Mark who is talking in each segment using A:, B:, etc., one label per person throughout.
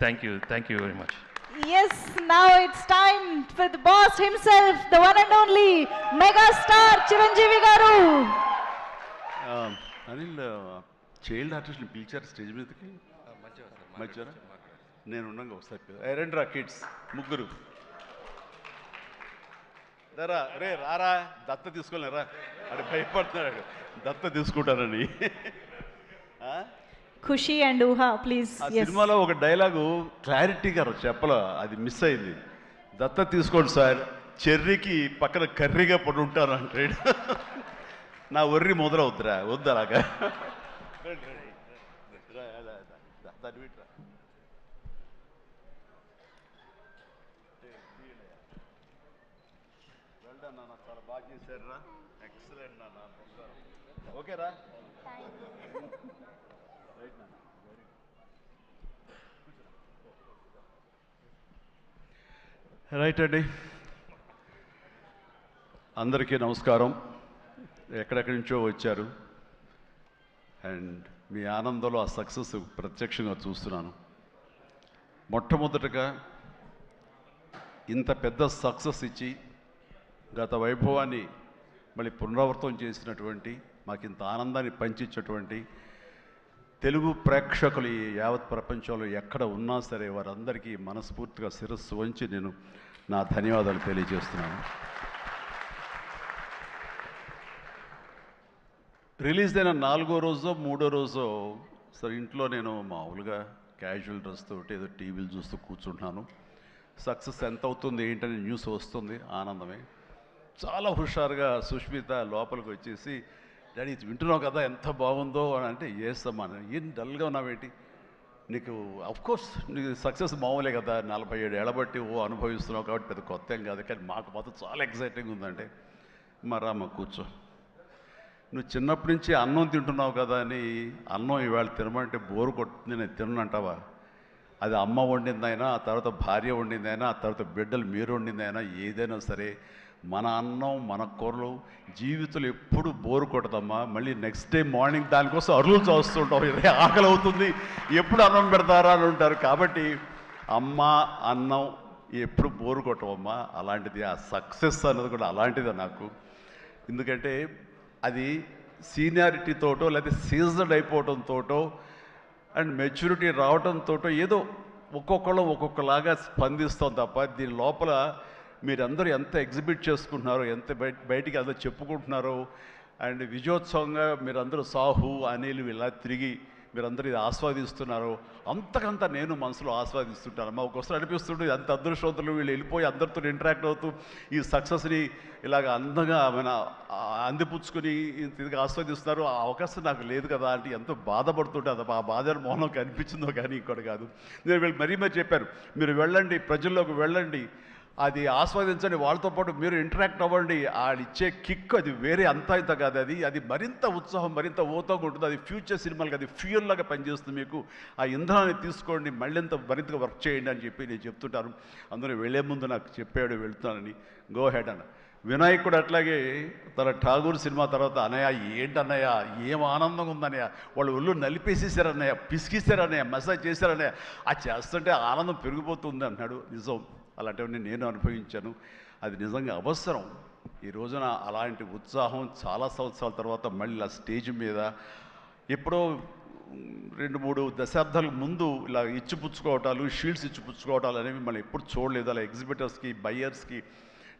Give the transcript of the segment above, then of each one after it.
A: Thank you very much.
B: Yes, now it's time for the boss himself, the one and only mega star Chiranjeevi garu.
C: Anil child ఆర్టిస్ట్ని పిలిచారు stage మీదకి మధ్యాహ్నం నేను ఉన్నాగా ఒకసారి రండి కిడ్స్ ముగ్గురు రా రే రారా దత్త తీసుకోలేరా అక్కడ భయపడుతున్నాడు దత్త తీసుకుంటానని.
B: ఖుషి అండ్ ఊహా ప్లీజ్.
C: ఆ సినిమాలో ఒక డైలాగు క్లారిటీగా చెప్పలో అది మిస్ అయింది. దత్త తీసుకోండి సార్, చెర్రీకి పక్కన కర్రీగా పడి ఉంటాను అంటాడు. నా ఒర్రి మొదలవుద్దురా వద్దు అలాగా. చాలా బాగా చేశారు రా, ఎక్సలెంట్ నాన్న, ఓకేరా. రైట్ అండి, అందరికీ నమస్కారం. ఎక్కడెక్కడి నుంచో వచ్చారు అండ్ మీ ఆనందంలో ఆ సక్సెస్ ప్రత్యక్షంగా చూస్తున్నాను. మొట్టమొదటగా ఇంత పెద్ద సక్సెస్ ఇచ్చి గత వైభవాన్ని మళ్ళీ పునరావృతం చేసినటువంటి, మాకు ఇంత ఆనందాన్ని పంచించేటువంటి తెలుగు ప్రేక్షకులు ఈ యావత్ ప్రపంచంలో ఎక్కడ ఉన్నా సరే వారందరికీ మనస్ఫూర్తిగా శిరస్సు వంచి నేను నా ధన్యవాదాలు తెలియజేస్తున్నాను. రిలీజ్ అయిన 4వ రోజో 3వ రోజో సరే ఇంట్లో నేను మామూలుగా క్యాజువల్ డ్రెస్ తోటి ఏదో టీవీలు చూస్తూ కూర్చుంటున్నాను. సక్సెస్ ఎంత అవుతుంది ఏంటని న్యూస్ వస్తుంది, ఆనందమే. చాలా హుషారుగా సుష్మిత లోపలికి వచ్చేసి, డాడీ ఇది వింటున్నావు కదా ఎంత బాగుందో అని అంటే, ఏసమ్మా ఏం డల్గా ఉన్నావేంటి, నీకు అఫ్కోర్స్ నీకు సక్సెస్ మామూలే కదా, 47 ఏళ్ళ బట్టి అనుభవిస్తున్నావు కాబట్టి పెద్ద కొత్త ఏం కాదు, కానీ మాకు మాత్రం చాలా ఎక్సైటింగ్ ఉందంటే, మరమ్మ కూర్చో, నువ్వు చిన్నప్పటి నుంచి అన్నం తింటున్నావు కదా అని అన్నం ఈవేళ తినమంటే బోరు కొట్టుతుంది నేను తినంటావా? అది అమ్మ వండిందైనా, ఆ తర్వాత భార్య వండిందైనా, ఆ తర్వాత బిడ్డలు మీరు వండిందైనా, ఏదైనా సరే మన అన్నం మన కూరలు జీవితంలో ఎప్పుడు బోరు కొట్టదమ్మా. మళ్ళీ నెక్స్ట్ డే మార్నింగ్ దానికోసం అరులు చూస్తుంటాం, ఇదే ఆకలి అవుతుంది, ఎప్పుడు అన్నం పెడతారా అని ఉంటారు. కాబట్టి అమ్మ అన్నం ఎప్పుడు బోరు కొట్టవమ్మా. అలాంటిది ఆ సక్సెస్ అన్నది కూడా అలాంటిదే నాకు. ఎందుకంటే అది సీనియారిటీతోటో లేకపోతే సీజన్ అయిపోవడంతోటో అండ్ మెచ్యూరిటీ రావడంతో ఏదో ఒక్కొక్కళ్ళు ఒక్కొక్కలాగా స్పందిస్తాం తప్ప, దీని లోపల మీరందరూ ఎంత ఎగ్జిబిట్ చేసుకుంటున్నారో, ఎంత బయటికి అందరూ చెప్పుకుంటున్నారో, అండ్ విజయోత్సవంగా మీరందరూ సాహు అనిల్ ఇలా తిరిగి మీరందరూ ఇది ఆస్వాదిస్తున్నారో, అంతకంతా నేను మనసులో ఆస్వాదిస్తుంటాను. మా ఒక్కొక్కసారి అనిపిస్తుంటే అంత అదృష్టవంతులు వీళ్ళు వెళ్ళిపోయి అందరితో ఇంటరాక్ట్ అవుతూ ఈ సక్సెస్ని ఇలాగ అందంగా అందిపుచ్చుకొని ఇంతగా ఆస్వాదిస్తున్నారు. ఆ అవకాశం నాకు లేదు కదా అంటే ఎంతో బాధపడుతుంటే, అది ఆ బాధ మౌనం కనిపించిందో కానీ ఇంకోటి కాదు. నేను వీళ్ళు మరీ చెప్పాను, మీరు వెళ్ళండి, ప్రజల్లోకి వెళ్ళండి, అది ఆస్వాదించండి, వాళ్ళతో పాటు మీరు ఇంటరాక్ట్ అవ్వండి, ఇచ్చే కిక్ అది వేరే అంతా ఇంత కాదు, అది మరింత ఉత్సాహం మరింత ఓతోగా ఉంటుంది. అది ఫ్యూచర్ సినిమాలకి అది ఫ్యూయల్ లాగా పనిచేస్తుంది. మీకు ఆ ఇంధనాన్ని తీసుకోండి, మరింతగా వర్క్ చేయండి అని చెప్పి నేను చెప్తుంటాను. అందులో వెళ్ళే ముందు నాకు చెప్పాడు వెళ్తానని, గో హెడ్ అన్న. వినాయక్ కూడా అట్లాగే తన ఠాగూర్ సినిమా తర్వాత, అన్నయ్య ఏంటన్నయ్య ఏం ఆనందంగా ఉందన్నయ్య, వాళ్ళు ఒళ్ళు నలిపేసేసారన్నయ్య, పిసికిసారన్నయ్య, మసాజ్ చేశారన్నయ్య, అది చేస్తుంటే ఆనందం పెరిగిపోతుంది అన్నాడు. నిజం, అలాంటివన్నీ నేను అనుభవించాను. అది నిజంగా అవసరం. ఈ రోజున అలాంటి ఉత్సాహం చాలా సంవత్సరాల తర్వాత మళ్ళీ ఆ స్టేజ్ మీద, ఎప్పుడో 2-3 దశాబ్దాల ముందు ఇలా ఇచ్చిపుచ్చుకోవటాలు, షీల్డ్స్ ఇచ్చిపుచ్చుకోవటాలు అనేవి మనం ఎప్పుడు చూడలేదు. అలా ఎగ్జిబిటర్స్కి, బయ్యర్స్కి,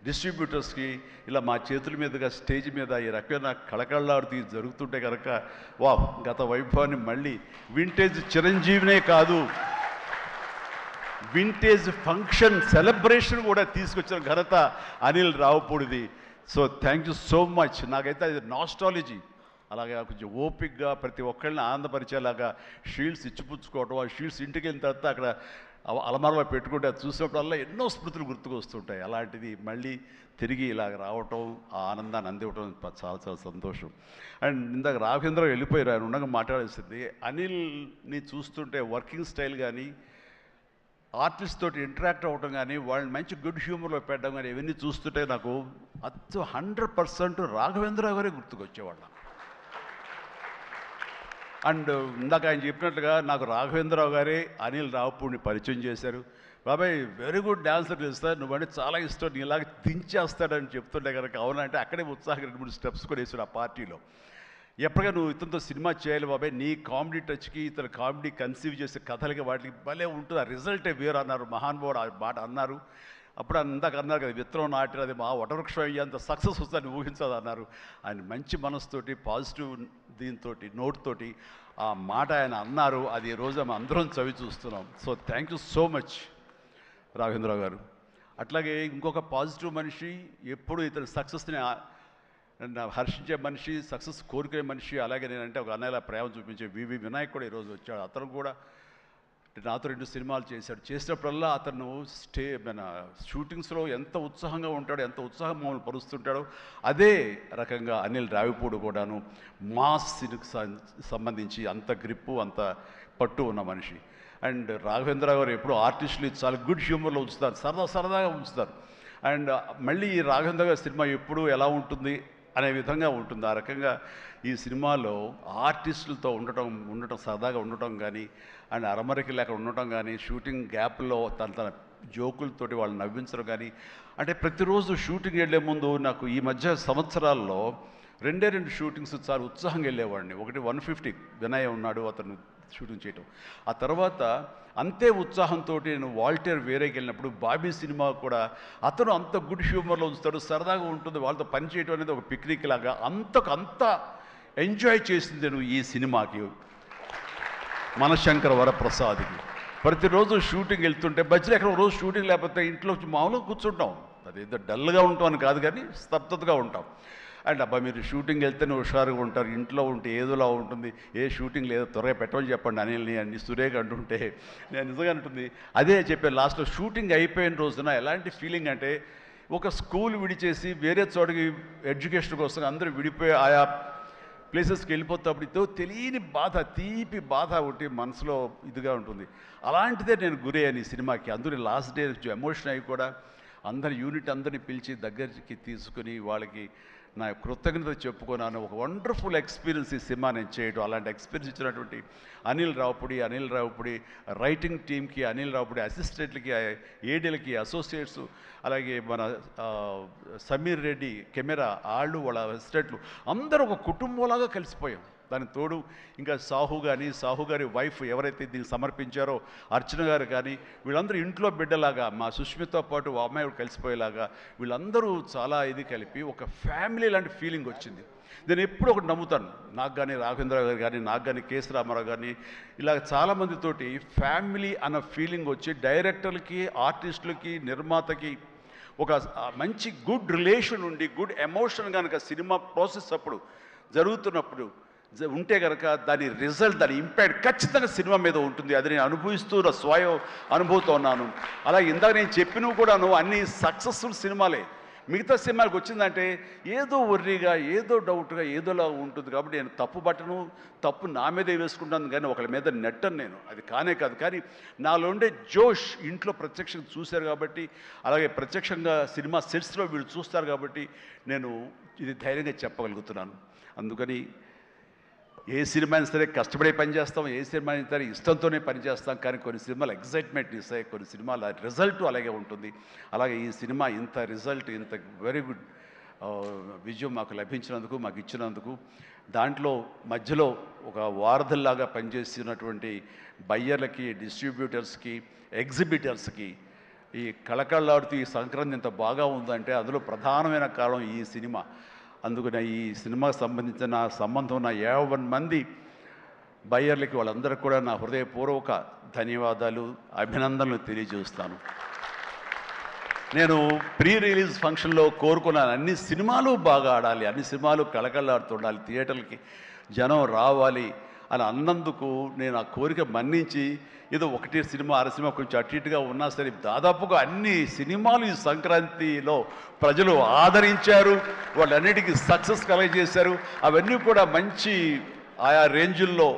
C: డిస్ట్రిబ్యూటర్స్కి ఇలా మా చేతుల మీదుగా స్టేజ్ మీద ఈ రకమైన కళకళలాడుతూ జరుగుతుంటే కనుక, వా గత వైభవాన్ని మళ్ళీ వింటేజ్ చిరంజీవినే కాదు, వింటేజ్ ఫంక్షన్ సెలబ్రేషన్ కూడా తీసుకొచ్చిన ఘనత అనిల్ రావుపూడిది. So thank you so much. నాకైతే అది నాస్టాలజీ. అలాగే కొంచెం ఓపిక్గా ప్రతి ఒక్కరిని ఆనందపరిచేలాగా షీల్డ్స్ ఇచ్చిపుచ్చుకోవటం, ఆ షీల్డ్స్ ఇంటికి వెళ్ళిన తర్వాత అక్కడ అలమారలో పెట్టుకుంటే అది చూసినప్పుడల్లా ఎన్నో స్మృతులు గుర్తుకు వస్తుంటాయి. అలాంటిది మళ్ళీ తిరిగి ఇలాగ రావటం, ఆ ఆనందాన్ని అందివ్వటం చాలా చాలా సంతోషం. అండ్ ఇందాక రాఘవేంద్ర వెళ్ళిపోయారు, ఆయన ఉండగా మాట్లాడేసింది. అనిల్ని చూస్తుంటే వర్కింగ్ స్టైల్ కానీ, ఆర్టిస్ట్ తోటి ఇంటరాక్ట్ అవ్వటం కానీ, వాళ్ళని మంచి గుడ్ హ్యూమర్లో పెట్టడం కానీ, ఇవన్నీ చూస్తుంటే నాకు 100% రాఘవేంద్ర గారే గుర్తుకొచ్చేవాళ్ళం. అండ్ ఇందాక ఆయన చెప్పినట్లుగా నాకు రాఘవేంద్రరావు గారే అనిల్ రావుపూడిని పరిచయం చేశారు. బాబాయ్ వెరీ గుడ్ డాన్సర్ తెలుస్తా, నువ్వంటే చాలా ఇష్టం, నీలాగా దించేస్తాడని చెప్తుంటే కనుక అవునంటే అక్కడే ఉత్సాహం 2-3 స్టెప్స్ కూడా వేసాడు ఆ పార్టీలో. ఎప్పటిగా నువ్వు ఇతనితో సినిమా చేయాలి బాబాయ్, నీ కామెడీ టచ్కి ఇతను కామెడీ కన్సీవ్ చేసే కథలకి వాటికి భలే ఉంటుంది, ఆ రిజల్టే వేరు అన్నారు మహానుభావుడు, ఆ మాట అన్నారు. అప్పుడు అందాక అన్నారు కదా, విత్తనం నాటిన అది మా వటవృక్షం అయ్యేంత సక్సెస్ వస్తుందని ఊహించదు అన్నారు. ఆయన మంచి మనసుతోటి పాజిటివ్ దీంతో నోట్తోటి ఆ మాట ఆయన అన్నారు. అది ఈ రోజు మేము అందరం చవి చూస్తున్నాం. So thank you so much Raghavendra Rao గారు. అట్లాగే ఇంకొక పాజిటివ్ మనిషి, ఎప్పుడు ఇతని సక్సెస్ని హర్షించే మనిషి, సక్సెస్ కోరుకునే మనిషి. అలాగే నేనంటే ఒక అన్నయ్యలా ప్రేమ చూపించే వివి వినాయక్ కూడా ఈరోజు వచ్చాడు. అతను కూడా నాతో 2 సినిమాలు చేశాడు. చేసినప్పుడల్లా అతను మన షూటింగ్స్లో ఎంత ఉత్సాహంగా ఉంటాడో, ఎంత ఉత్సాహం మమ్మల్ని పరుస్తుంటాడో అదే రకంగా అనిల్ రావిపూడి కూడాను మాస్ సినికి సంబంధించి అంత గ్రిప్పు, అంత పట్టు ఉన్న మనిషి. అండ్ రాఘవేంద్ర గారు ఎప్పుడు ఆర్టిస్టులు చాలా గుడ్ హ్యూమర్లో ఉంచుతారు, సరదాగా ఉంచుతారు. అండ్ మళ్ళీ ఈ రాఘవేంద్ర గారి సినిమా ఎప్పుడు ఎలా ఉంటుంది అనే విధంగా ఉంటుంది. ఆ రకంగా ఈ సినిమాలో ఆర్టిస్టులతో ఉండటం సరదాగా ఉండటం కానీ, అండ్ అరమరికి లేక ఉండటం కానీ, షూటింగ్ గ్యాప్లో తన జోకులతోటి వాళ్ళు నవ్వించడం కానీ, అంటే ప్రతిరోజు షూటింగ్ వెళ్ళే ముందు నాకు ఈ మధ్య సంవత్సరాల్లో 2 షూటింగ్స్ చాలా ఉత్సాహంగా వెళ్ళేవాడిని. ఒకటి 150 వినయ్ ఉన్నాడు, అతను షూటింగ్ చేయటం. ఆ తర్వాత అంతే ఉత్సాహంతో నేను వాల్టర్ వేరేకి వెళ్ళినప్పుడు బాబీ సినిమా కూడా అతను అంత గుడ్ హ్యూమర్లో ఉంచుతాడు, సరదాగా ఉంటుంది, వాళ్ళతో పని చేయడం అనేది ఒక పిక్నిక్ లాగా అంత ఎంజాయ్ చేసింది నేను ఈ సినిమాకి. మనశంకర వరప్రసాద్కి ప్రతిరోజు షూటింగ్ వెళ్తుంటే మధ్యలో ఎక్కడ రోజు షూటింగ్ లేకపోతే ఇంట్లో మామూలుగా కూర్చుంటాం, అదేదో డల్గా ఉంటాం అని కాదు కానీ స్తబ్దతగా ఉంటాం. అండ్ అబ్బా మీరు షూటింగ్ వెళ్తేనే హుషారుగా ఉంటారు, ఇంట్లో ఉంటే ఏదోలా ఉంటుంది, ఏ షూటింగ్ లేదో త్వరగా పెట్టమని చెప్పండి అనిల్ని అని సురేఖ అంటుంటే నేను నిజంగా అంటుంది అదే చెప్పాను. లాస్ట్లో షూటింగ్ అయిపోయిన రోజున ఎలాంటి ఫీలింగ్ అంటే ఒక స్కూల్ విడిచేసి వేరే చోటకి ఎడ్యుకేషన్ కోసం అందరూ విడిపోయి ఆయా ప్లేసెస్కి వెళ్ళిపోతాప్పుడు తెలియని బాధ, తీపి బాధ ఒకటి మనసులో ఇదిగా ఉంటుంది. అలాంటిదే నేను గురయ్యాను ఈ సినిమాకి. అందరూ లాస్ట్ డే ఎమోషన్ అయ్యి కూడా అందరి యూనిట్ అందరినీ పిలిచి దగ్గరికి తీసుకుని వాళ్ళకి నా కృతజ్ఞత చెప్పుకున్నాను. ఒక వండర్ఫుల్ ఎక్స్పీరియన్స్ ఈ సినిమా నేను చేయడం. అలాంటి ఎక్స్పీరియన్స్ ఇచ్చినటువంటి అనిల్ రావుపూడి రైటింగ్ టీమ్కి, అనిల్ రావుపూడి అసిస్టెంట్లకి, ఏడీలకి, అసోసియేట్స్, అలాగే మన సమీర్ రెడ్డి కెమెరా వాళ్ళు, వాళ్ళ అసిస్టెంట్లు అందరూ ఒక కుటుంబంలాగా కలిసిపోయాం. దానికి తోడు ఇంకా సాహు గారి వైఫ్ ఎవరైతే దీన్ని సమర్పించారో అర్చన గారు కానీ, వీళ్ళందరూ ఇంట్లో బిడ్డలాగా మా సుష్మితో పాటు ఆ అమ్మాయి కలిసిపోయేలాగా వీళ్ళందరూ చాలా ఇది కలిపి ఒక ఫ్యామిలీ లాంటి ఫీలింగ్ వచ్చింది. నేను ఎప్పుడు ఒకటి నమ్ముతాను, నాకు కానీ రాఘవేంద్ర గారు కానీ, నాకు కానీ కేసీ రామారావు కానీ, ఇలా చాలామందితోటి ఫ్యామిలీ అన్న ఫీలింగ్ వచ్చి డైరెక్టర్లకి, ఆర్టిస్టులకి, నిర్మాతకి ఒక మంచి గుడ్ రిలేషన్ ఉండి గుడ్ ఎమోషన్ కనుక సినిమా ప్రాసెస్ అప్పుడు జరుగుతున్నప్పుడు ఉంటే కనుక దాని రిజల్ట్, దాని ఇంపాక్ట్ ఖచ్చితంగా సినిమా మీద ఉంటుంది. అది నేను అనుభవిస్తూ స్వయం అనుభూతో ఉన్నాను. అలాగే ఇందాక నేను చెప్పినవి కూడాను అన్ని సక్సెస్ఫుల్ సినిమాలే. మిగతా సినిమాలకు వచ్చిందంటే ఏదో వర్రీగా, ఏదో డౌట్గా, ఏదోలా ఉంటుంది. కాబట్టి నేను తప్పు నా మీదే వేసుకుంటాను కానీ ఒకళ్ళ మీద నెట్టను నేను, అది కానే కాదు. కానీ నాలో ఉండే జోష్ ఇంట్లో ప్రత్యక్షంగా చూశారు కాబట్టి, అలాగే ప్రత్యక్షంగా సినిమా సెట్స్లో వీళ్ళు చూస్తారు కాబట్టి నేను ఇది ధైర్యంగా చెప్పగలుగుతున్నాను. అందుకని ఏ సినిమా అయినా సరే కష్టపడే పనిచేస్తాం, ఏ సినిమా అయినా సరే ఇష్టంతోనే పనిచేస్తాం. కానీ కొన్ని సినిమాలు ఎగ్జైట్మెంట్ ఇస్తాయి, కొన్ని సినిమాల రిజల్ట్ అలాగే ఉంటుంది. అలాగే ఈ సినిమా ఇంత రిజల్ట్, ఇంత వెరీ గుడ్ విజయం మాకు లభించినందుకు, మాకు ఇచ్చినందుకు, దాంట్లో మధ్యలో ఒక వారధల్లాగా పనిచేస్తున్నటువంటి బయ్యర్లకి, డిస్ట్రిబ్యూటర్స్కి, ఎగ్జిబిటర్స్కి ఈ కళకళలాడుతూ ఈ సంక్రాంతి ఇంత బాగా ఉందంటే అందులో ప్రధానమైన కారణం ఈ సినిమా. అందుకని ఈ సినిమాకు సంబంధించిన సంబంధం ఉన్న 50 మంది బయ్యర్లకి, వాళ్ళందరికీ కూడా నా హృదయపూర్వక ధన్యవాదాలు, అభినందనలు తెలియజేస్తాను. నేను ప్రీ రిలీజ్ ఫంక్షన్లో కోరుకున్నాను అన్ని సినిమాలు బాగా ఆడాలి, అన్ని సినిమాలు కళకళలాడుతుండాలి, థియేటర్లకి జనం రావాలి అని అన్నందుకు నేను ఆ కోరిక మన్నించి ఏదో 1 సినిమా 6 సినిమా కొంచెం అటు ఇటుగా ఉన్నా సరే దాదాపుగా అన్ని సినిమాలు ఈ సంక్రాంతిలో ప్రజలు ఆదరించారు, వాళ్ళన్నిటికీ సక్సెస్ కలగజేశారు. అవన్నీ కూడా మంచి ఆయా రేంజుల్లో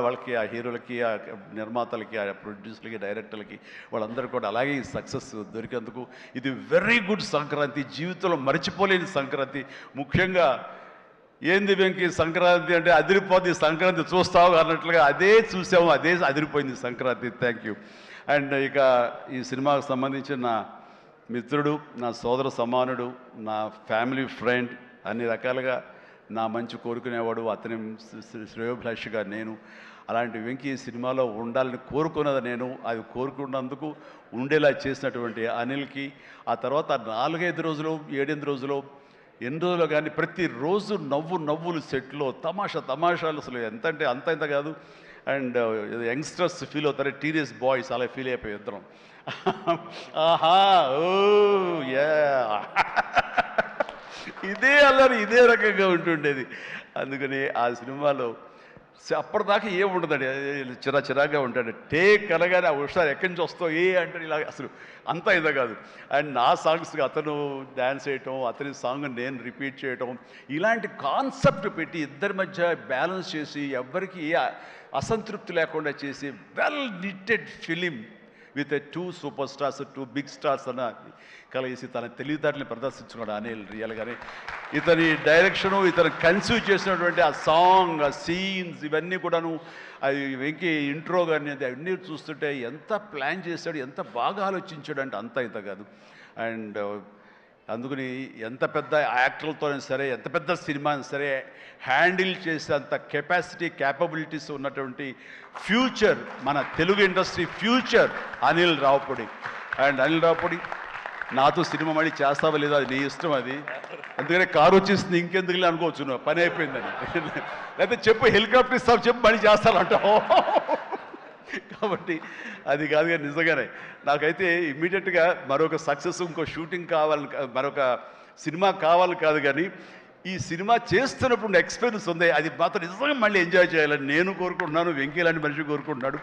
C: వాళ్ళకి, ఆ హీరోలకి, ఆ నిర్మాతలకి, ఆ ప్రొడ్యూసర్లకి, డైరెక్టర్లకి వాళ్ళందరూ కూడా అలాగే ఈ సక్సెస్ దొరికేందుకు ఇది వెరీ గుడ్ సంక్రాంతి, జీవితంలో మర్చిపోలేని సంక్రాంతి. ముఖ్యంగా ఏంది వెంకీ సంక్రాంతి అంటే అదిరిపోద్ది సంక్రాంతి చూస్తావు అన్నట్లుగా అదే చూసాము, అదే అదిరిపోయింది సంక్రాంతి. Thank you. అండ్ ఇక ఈ సినిమాకు సంబంధించిన నా మిత్రుడు, నా సోదర సమానుడు, నా ఫ్యామిలీ ఫ్రెండ్, అన్ని రకాలుగా నా మంచి కోరుకునేవాడు, అతని శ్రేయోభిలాషిగా నేను. అలాంటి వెంకీ ఈ సినిమాలో ఉండాలని కోరుకున్నది నేను, అది కోరుకున్నందుకు ఉండేలా చేసినటువంటి అనిల్కి, ఆ తర్వాత 4-5 రోజులు 7-8 రోజులు ఎన్ని రోజులు కానీ ప్రతిరోజు నవ్వులు సెట్లో తమాషాలు అసలు ఎంత అంటే అంత ఇంత కాదు. అండ్ యంగ్స్టర్స్ ఫీల్ అవుతారు, టీనేజ్ బాయ్స్ అలా ఫీల్ అయిపోయి ఇద్దరం. ఆహా ఓ యా ఇదే అల్లరి ఇదే రకంగా ఉంటుండేది. అందుకని ఆ సినిమాలో అప్పటిదాకా ఏముండదండి, చిరాగా ఉంటాడు. టేక్ అనగానే ఆ హుషారు ఎక్కడి నుంచి వస్తావు అంటే ఇలా అసలు అంతా ఇదే కాదు. అండ్ నా సాంగ్స్కి అతను డ్యాన్స్ చేయటం, అతని సాంగ్ నేను రిపీట్ చేయటం, ఇలాంటి కాన్సెప్ట్ పెట్టి ఇద్దరి మధ్య బ్యాలెన్స్ చేసి ఎవ్వరికి ఏ అసంతృప్తి లేకుండా చేసి well knitted film with 2 superstars, 2 big stars అన్న కలిసి తన తెలివితేటల్ని ప్రదర్శించుకున్నాడు అనిల్ రియల్గానే. ఇతని డైరెక్షను, ఇతను కన్సీవ్ చేసినటువంటి ఆ సాంగ్, ఆ సీన్స్, ఇవన్నీ కూడాను అవి వెంకీ ఇంట్రో కానీ అవన్నీ చూస్తుంటే ఎంత ప్లాన్ చేశాడు, ఎంత బాగా ఆలోచించాడు అంటే అంత ఇంత కాదు. అండ్ అందుకని ఎంత పెద్ద యాక్టర్లతోనే సరే, ఎంత పెద్ద సినిమాని సరే హ్యాండిల్ చేసేంత కెపాసిటీ, క్యాపబిలిటీస్ ఉన్నటువంటి ఫ్యూచర్, మన Telugu industry future Anil Ravipudi. And Anil Ravipudi నాతో సినిమా మళ్ళీ చేస్తావా లేదా అది నీ ఇష్టం, అది అందుకనే కారు వచ్చేసింది ఇంకెందుకులే అనుకోవచ్చు, నువ్వు పని అయిపోయిందని. లేకపోతే చెప్పు హెలికాప్టర్ ఇస్తావు, చెప్పు మళ్ళీ చేస్తానంటావు. కాబట్టి అది కాదు కానీ నిజంగానే నాకైతే ఇమ్మీడియట్గా మరొక సక్సెస్, ఇంకో షూటింగ్ కావాలి, మరొక సినిమా కావాలి కాదు, కానీ ఈ సినిమా చేస్తున్నప్పుడు ఎక్స్పీరియన్స్ ఉంది, అది మాత్రం నిజంగా మళ్ళీ ఎంజాయ్ చేయాలని నేను కోరుకుంటున్నాను, వెంకీ లాంటి మనిషి కోరుకుంటున్నాడు.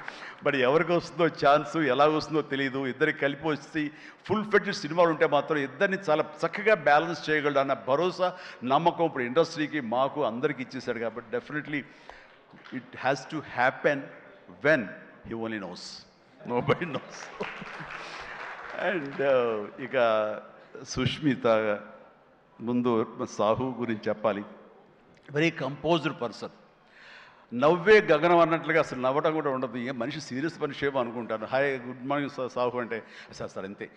C: బట్ ఎవరికి వస్తుందో ఛాన్స్, ఎలా వస్తుందో తెలియదు. ఇద్దరికి కలిపి వచ్చి ఫుల్ ఫ్లెడ్జ్డ్ సినిమాలు ఉంటే మాత్రం ఇద్దరిని చాలా చక్కగా బ్యాలెన్స్ చేయగలడు అన్న భరోసా, నమ్మకం ఇప్పుడు ఇండస్ట్రీకి, మాకు అందరికి ఇచ్చేశాడు. కాబట్టి definitely it has to happen when he only knows, nobody nose. And ఇక సుష్మిత, ముందు సాహు గురించి చెప్పాలి. వెరీ కంపోజ్డ్ పర్సన్, నవ్వే గగనం అన్నట్లుగా అసలు నవ్వడం కూడా ఉండదు. ఏ మనిషి సీరియస్ మనిషి ఏమో అనుకుంటాను. హాయ్ గుడ్ మార్నింగ్ సాహు అంటే సార్ అంతే,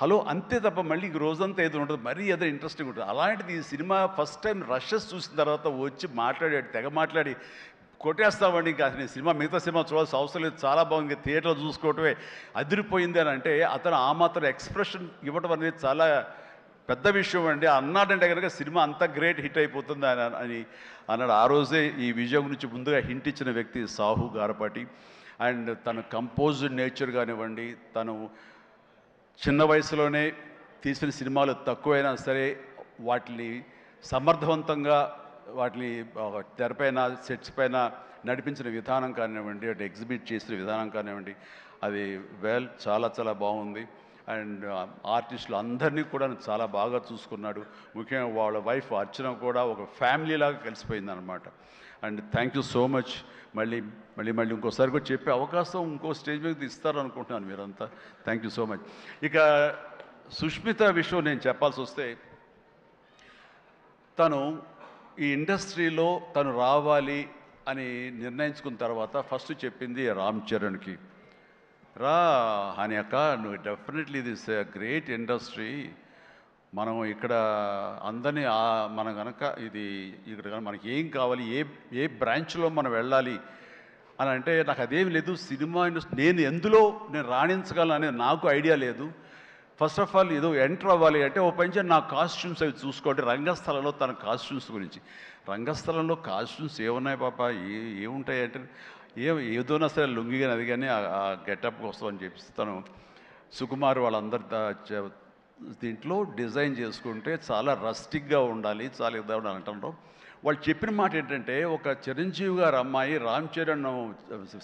C: హలో అంతే తప్ప మళ్ళీ రోజంతా ఏదో ఉంటుంది, మరీ ఏదో ఇంట్రెస్టింగ్ ఉంటుంది. అలాంటిది ఈ సినిమా ఫస్ట్ టైం రషెస్ చూసిన తర్వాత వచ్చి మాట్లాడాడు, తెగ మాట్లాడి కొట్టేస్తామండి, ఇంకా నేను సినిమా మిగతా సినిమా చూడాల్సిన అవసరం లేదు, చాలా బాగుంది, థియేటర్లో చూసుకోవటమే అదిరిపోయింది అని అంటే అతను ఆ మాత్రం ఎక్స్ప్రెషన్ ఇవ్వడం అనేది చాలా పెద్ద విషయం అండి. అన్నాడంటే కనుక సినిమా అంత గ్రేట్ హిట్ అయిపోతుంది అని అన్నాడు. ఆ రోజే ఈ విజయం గురించి ముందుగా హింట్ ఇచ్చిన వ్యక్తి సాహు గారపాటి. అండ్ తన కంపోజ్డ్ నేచర్ కానివ్వండి, తను చిన్న వయసులోనే తీసిన సినిమాలు తక్కువైనా సరే వాటిని సమర్థవంతంగా వాటిని తెరపైన సెట్స్ పైన నడిపించిన విధానం కానివ్వండి, అటు ఎగ్జిబిట్ చేసిన విధానం కానివ్వండి, అది చాలా చాలా బాగుంది. అండ్ ఆర్టిస్టులు అందరినీ కూడా చాలా బాగా చూసుకున్నాడు. ముఖ్యంగా వాళ్ళ వైఫ్ అర్చన కూడా ఒక ఫ్యామిలీ లాగా కలిసిపోయింది అనమాట. And thank you so much. మళ్ళీ ఇంకోసారి కూడా చెప్పే అవకాశం ఇంకో స్టేజ్ మీద ఇస్తారు అనుకుంటున్నాను మీరంతా. Thank you so much. ఇక సుష్మిత విషయం నేను చెప్పాల్సి వస్తే, తను ఈ ఇండస్ట్రీలో తను రావాలి అని నిర్ణయించుకున్న తర్వాత ఫస్ట్ చెప్పింది రామ్ చరణ్కి, రా అని అక్క, నువ్వు డెఫినెట్లీ దిస్ గ్రేట్ ఇండస్ట్రీ, మనం ఇక్కడ అందరినీ మనం కనుక ఇది ఇక్కడ మనకి ఏం కావాలి, ఏ బ్రాంచ్లో మనం వెళ్ళాలి అని అంటే నాకు అదేం లేదు, సినిమా ఇండస్ట్రీ నేను రాణించగలను అనేది నాకు ఐడియా లేదు. ఫస్ట్ ఆఫ్ ఆల్ ఏదో ఎంటర్ అవ్వాలి అంటే ఓ పని నా కాస్ట్యూమ్స్ అవి చూసుకోండి. రంగస్థలంలో తన కాస్ట్యూమ్స్ గురించి, రంగస్థలంలో కాస్ట్యూమ్స్ ఏమున్నాయి పాప, ఏముంటాయి అంటే ఏదోనా సరే లుంగి కానీ అది కానీ ఆ గెటప్ కోసం అని చెప్పి తను సుకుమార్ వాళ్ళందరి దీంట్లో డిజైన్ చేసుకుంటే చాలా రస్టిక్గా ఉండాలి, చాలా ఇద్దా ఉండాలి అంటారు. వాళ్ళు చెప్పిన మాట ఏంటంటే, ఒక చిరంజీవి గారు అమ్మాయి రామ్ చరణ్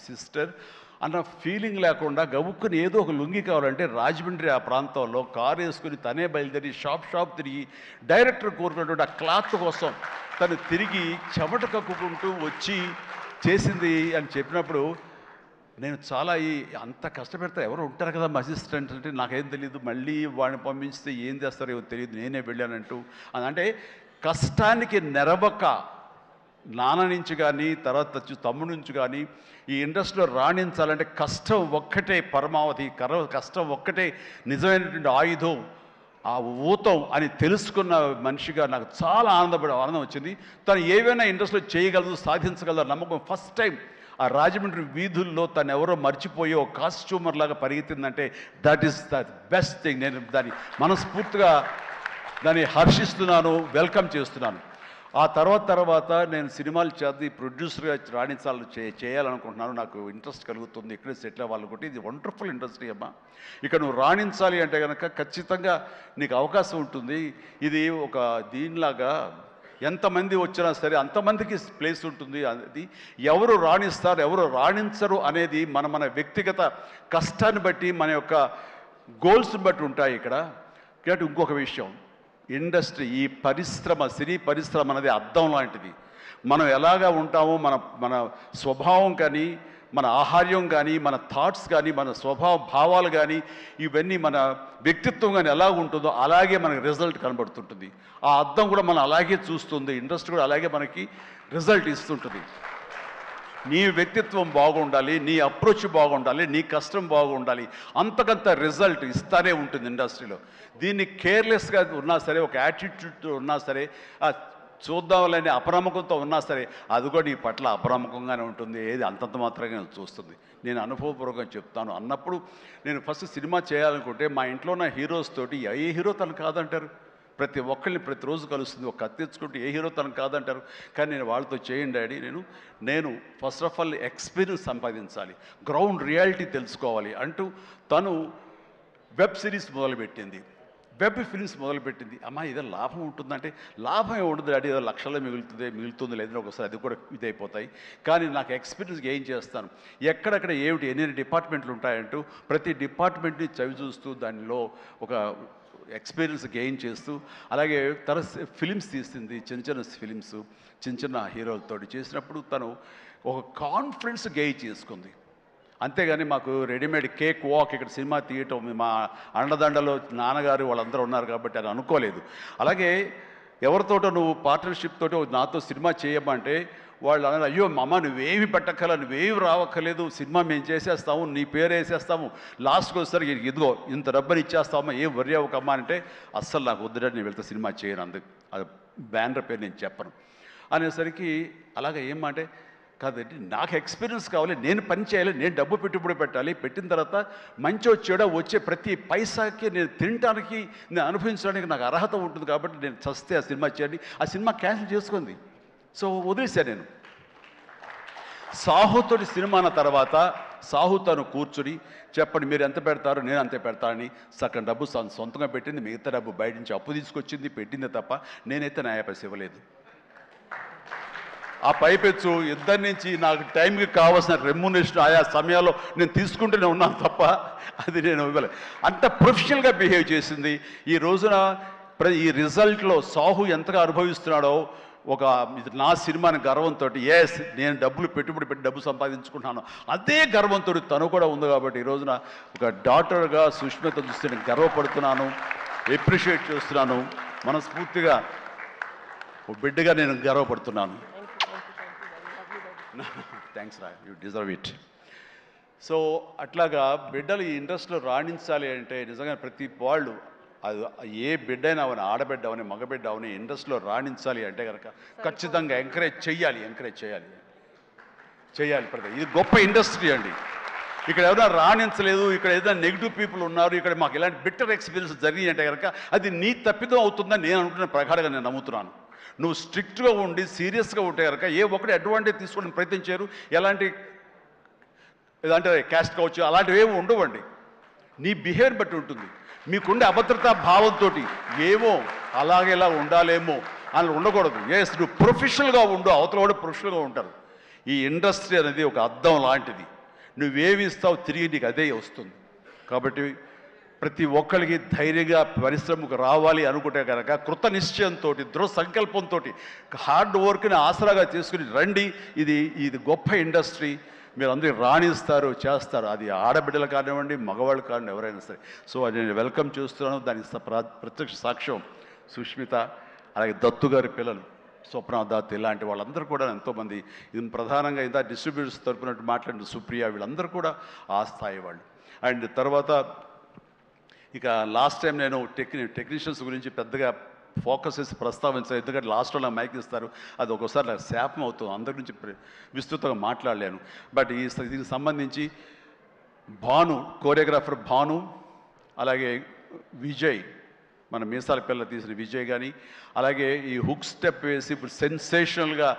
C: సిస్టర్ అన్న ఫీలింగ్ లేకుండా గబుక్కుని ఏదో ఒక లుంగి కావాలంటే రాజమండ్రి ఆ ప్రాంతంలో కారు వేసుకుని తనే బయలుదేరి షాప్ తిరిగి డైరెక్టర్ కోరుకున్నటువంటి ఆ క్లాత్ కోసం తను తిరిగి చెమట కక్కుకుంటూ వచ్చి చేసింది అని చెప్పినప్పుడు నేను చాలా అంత కష్టపెడతా ఎవరు ఉంటారు కదా మా అసిస్టెంట్ అంటే నాకేం తెలియదు, మళ్ళీ వాడిని పంపించితే ఏం చేస్తారో ఏమో తెలియదు, నేనే వెళ్ళానంటూ. అంటే కష్టానికి నెరవక నాన్న నుంచి కానీ తర్వాత తమ్ముడి నుంచి కానీ ఈ ఇండస్ట్రీలో రాణించాలంటే కష్టం ఒక్కటే పరమావధి, కష్టం ఒక్కటే నిజమైనటువంటి ఆయుధం, ఆ ఊతం అని తెలుసుకున్న మనిషిగా నాకు చాలా ఆనందం వచ్చింది. తను ఏవైనా ఇండస్ట్రీలో చేయగలదు, సాధించగలదు నమ్మకం. ఫస్ట్ టైం ఆ రాజమండ్రి వీధుల్లో తను ఎవరో మర్చిపోయి ఒక కాస్ట్యూమర్ లాగా పరిగెత్తిందంటే that is the best thing. నేను దాన్ని మనస్ఫూర్తిగా దాన్ని హర్షిస్తున్నాను, వెల్కమ్ చేస్తున్నాను. ఆ తర్వాత నేను సినిమాలు చేద్ది ప్రొడ్యూసర్గా చేయాలనుకుంటున్నాను. నాకు ఇంట్రెస్ట్ కలుగుతుంది, ఇక్కడే సెటిల్ అవ్వాలనుకుంటే. ఇది వండర్ఫుల్ ఇండస్ట్రీ అమ్మా. ఇక్కడ నువ్వు రాణించాలి అంటే కనుక ఖచ్చితంగా నీకు అవకాశం ఉంటుంది. ఇది ఒక దీనిలాగా ఎంతమంది వచ్చినా సరే అంతమందికి ప్లేస్ ఉంటుంది. అది ఎవరు రాణిస్తారు ఎవరు రాణించరు అనేది మన వ్యక్తిగత కష్టాన్ని బట్టి, మన యొక్క గోల్స్ని బట్టి ఉంటాయి ఇక్కడ. కాబట్టి ఇంకొక విషయం, ఇండస్ట్రీ, ఈ పరిశ్రమ, సినీ పరిశ్రమ అనేది అద్దం లాంటిది. మనం ఎలాగా ఉంటామో మన స్వభావం కానీ, మన ఆహార్యం కానీ, మన థాట్స్ కానీ, మన స్వభావ భావాలు కానీ, ఇవన్నీ మన వ్యక్తిత్వం కానీ ఎలా ఉంటుందో అలాగే మనకి రిజల్ట్ కనబడుతుంటుంది. ఆ అద్దం కూడా మనం అలాగే చూస్తుంది, ఇండస్ట్రీ కూడా అలాగే మనకి రిజల్ట్ ఇస్తుంటుంది. నీ వ్యక్తిత్వం బాగుండాలి, నీ అప్రోచ్ బాగుండాలి, నీ కష్టం బాగుండాలి, అంతకంత రిజల్ట్ ఇస్తానే ఉంటుంది ఇండస్ట్రీలో. దీన్ని కేర్లెస్గా ఉన్నా సరే, ఒక యాటిట్యూడ్తో ఉన్నా సరే, చూద్దామని అపనమ్మకంతో ఉన్నా సరే, అది కూడా నీ పట్ల అపనమ్మకంగానే ఉంటుంది. ఏది అంతంత మాత్రంగా చూస్తుంది. నేను అనుభవపూర్వకంగా చెప్తాను. అన్నప్పుడు నేను ఫస్ట్ సినిమా చేయాలనుకుంటే మా ఇంట్లో ఉన్న హీరోస్ తోటి ఏ హీరో తను కాదంటారు. ప్రతి ఒక్కరిని ప్రతిరోజు కలుస్తుంది. ఒక కత్తి తెచ్చుకుంటే ఏ హీరో తనకు కాదంటారు. కానీ నేను వాళ్ళతో చేయండి డాడీ, నేను ఫస్ట్ ఆఫ్ ఆల్ ఎక్స్పీరియన్స్ సంపాదించాలి, గ్రౌండ్ రియాలిటీ తెలుసుకోవాలి అంటూ తను వెబ్ సిరీస్ మొదలుపెట్టింది, వెబ్ ఫిల్మ్స్ మొదలుపెట్టింది. అమ్మా ఇదే లాభం ఉంటుందంటే, లాభం ఉండదు డాడీ, ఏదో లక్షల్లో మిగులుతుంది లేదని ఒకసారి అది కూడా ఇదైపోతాయి. కానీ నాకు ఎక్స్పీరియన్స్ గెయిన్ చేస్తాను, ఎక్కడెక్కడ ఏమిటి ఎన్ని డిపార్ట్మెంట్లు ఉంటాయంటూ ప్రతి డిపార్ట్మెంట్ని చవి చూస్తూ దానిలో ఒక ఎక్స్పీరియన్స్ గెయిన్ చేస్తూ, అలాగే ఫిలిమ్స్ తీసింది, చిన్న ఫిలిమ్స్ చిన్న హీరోలతో చేసినప్పుడు తను ఒక కాన్ఫిడెన్స్ గెయిన్ చేసుకుంది. అంతేగాని మాకు రెడీమేడ్ కేక్ వాక్ ఇక్కడ సినిమా తీయటం, మా అండదండలో నాన్నగారు వాళ్ళందరూ ఉన్నారు కాబట్టి అని అనుకోలేదు. అలాగే ఎవరితోటో నువ్వు పార్ట్నర్షిప్ తోటి నాతో సినిమా చేయమంటే వాళ్ళు అన్నారు, అయ్యో అమ్మ నువ్వేమి పెట్టక్కల, నువ్వేమి రావక్కర్లేదు, సినిమా మేము చేసేస్తాము, నీ పేరు వేసేస్తాము, లాస్ట్కి వస్తారు ఇదిగో ఇంత డబ్బని ఇచ్చేస్తామా, ఏం వర్రీ అవ్వకమ్మా అంటే, అస్సలు నాకు వద్దుడని నేను వెళ్తే సినిమా చేయను, అందుకు అది బ్యానర్ పేరు నేను చెప్పను అనేసరికి, అలాగే ఏమంటే కాదండి నాకు ఎక్స్పీరియన్స్ కావాలి, నేను పని చేయాలి, నేను డబ్బు పెట్టుబడి పెట్టాలి, పెట్టిన తర్వాత మంచి చెడ వచ్చే ప్రతి పైసాకి నేను తినడానికి, నేను అనుభవించడానికి నాకు అర్హత ఉంటుంది కాబట్టి నేను చస్తే ఆ సినిమా చేయండి. ఆ సినిమా క్యాన్సిల్ చేసుకుంది. సో వదిలేశాను నేను. సాహుతోటి సినిమా అన్న తర్వాత సాహు తను కూర్చుని చెప్పండి మీరు ఎంత పెడతారు, నేను అంతే పెడతానని సగం డబ్బు సొంతంగా పెట్టింది, మిగతా డబ్బు బయట నుంచి అప్పు తీసుకొచ్చింది, పెట్టిందే తప్ప నేనైతే న్యాయ పైస ఇవ్వలేదు. ఆ పైపెచ్చు ఇద్దరి నుంచి నాకు టైంకి కావాల్సిన రెమ్యునరేషన్ ఆయా సమయాల్లో నేను తీసుకుంటూనే ఉన్నాను తప్ప అది నేను ఇవ్వలేదు. అంత ప్రొఫెషనల్గా బిహేవ్ చేసింది. ఈ రోజున ఈ రిజల్ట్లో సాహు ఎంతగా అనుభవిస్తున్నాడో, ఒక నా సినిమాని గర్వంతో, ఎస్ నేను డబ్బులు పెట్టుబడి పెట్టి డబ్బు సంపాదించుకుంటున్నాను అదే గర్వంతో తను కూడా ఉంది. కాబట్టి ఈ రోజున ఒక డాక్టర్గా సుష్మిత చూస్తే నేను గర్వపడుతున్నాను, ఎప్రిషియేట్ చేస్తున్నాను, మనస్ఫూర్తిగా ఒక బిడ్డగా నేను గర్వపడుతున్నాను. థ్యాంక్స్ రా, యూ డిజర్వ్ ఇట్. సో అట్లాగా బిడ్డలు ఈ ఇండస్ట్రీలో రాణించాలి అంటే నిజంగా ప్రతి వాళ్ళు, అది ఏ బిడ్డ అయినా అవని, ఆడబిడ్డ అవని, మగబిడ్డ అవని, ఇండస్ట్రీలో రాణించాలి అంటే కనుక ఖచ్చితంగా ఎంకరేజ్ చేయాలి. ఇది గొప్ప ఇండస్ట్రీ అండి. ఇక్కడ ఎవరైనా రాణించలేదు, ఇక్కడ ఏదైనా నెగిటివ్ పీపుల్ ఉన్నారు, ఇక్కడ మాకు ఇలాంటి బిట్టర్ ఎక్స్పీరియన్స్ జరిగింది అంటే కనుక అది నీ తప్పిదం అవుతుందని నేను అనుకున్న ప్రకారంగా నేను నమ్ముతున్నాను. నువ్వు స్ట్రిక్ట్గా ఉండి సీరియస్గా ఉంటే కనుక ఏ ఒక్కటి అడ్వాంటేజ్ తీసుకోవడానికి ప్రయత్నించారు, ఎలాంటి ఏదంటే క్యాస్ట్ కావచ్చు అలాంటివి ఏమి ఉండవండి. నీ బిహేవియర్ బట్టి ఉంటుంది. మీకుండే అభద్రతా భావంతో ఏమో అలాగేలా ఉండాలేమో అని ఉండకూడదు. ఎస్ నువ్వు ప్రొఫెషనల్గా ఉండు, అవతల కూడా ప్రొఫెషనల్గా ఉంటారు. ఈ ఇండస్ట్రీ అనేది ఒక అద్దం లాంటిది. నువ్వేమి ఇస్తావు తిరిగి నీకు అదే వస్తుంది. కాబట్టి ప్రతి ఒక్కరికి ధైర్యంగా పరిశ్రమకు రావాలి అనుకుంటే కనుక కృత నిశ్చయంతో, దృఢ సంకల్పంతో, హార్డ్ వర్క్ని ఆసరాగా చేసుకుని రండి. ఇది గొప్ప ఇండస్ట్రీ. మీరు అందరూ రాణిస్తారు, చేస్తారు. అది ఆడబిడ్డలు కానివ్వండి, మగవాళ్ళు కానివ్వండి, ఎవరైనా సరే. సో అది నేను వెల్కమ్ చేస్తున్నాను. దానికి ప్రత్యక్ష సాక్ష్యం సుష్మిత. అలాగే దత్తు గారి పిల్లలు స్వప్న దత్ ఇలాంటి వాళ్ళందరూ కూడా ఎంతోమంది, ఇది ప్రధానంగా ఇంత డిస్ట్రిబ్యూటర్స్ తరపున మాట్లాడిన సుప్రియ, వీళ్ళందరూ కూడా ఆ స్థాయి వాళ్ళు. అండ్ తర్వాత ఇక లాస్ట్ టైం నేను టెక్నీషియన్స్ గురించి పెద్దగా ఫోకస్ చేసి ప్రస్తావించాను, ఎందుకంటే లాస్ట్లో నాకు మైక్ ఇస్తారు, అది ఒక్కోసారి నాకు శాపం అవుతుంది, అందరి గురించి విస్తృతంగా మాట్లాడలేను. బట్ దీనికి సంబంధించి భాను, కోరియోగ్రాఫర్ భాను, అలాగే విజయ్, మన మీసాల పిల్ల తీసిన విజయ్ కానీ, అలాగే ఈ హుక్ స్టెప్ వేసి ఇప్పుడు సెన్సేషనల్గా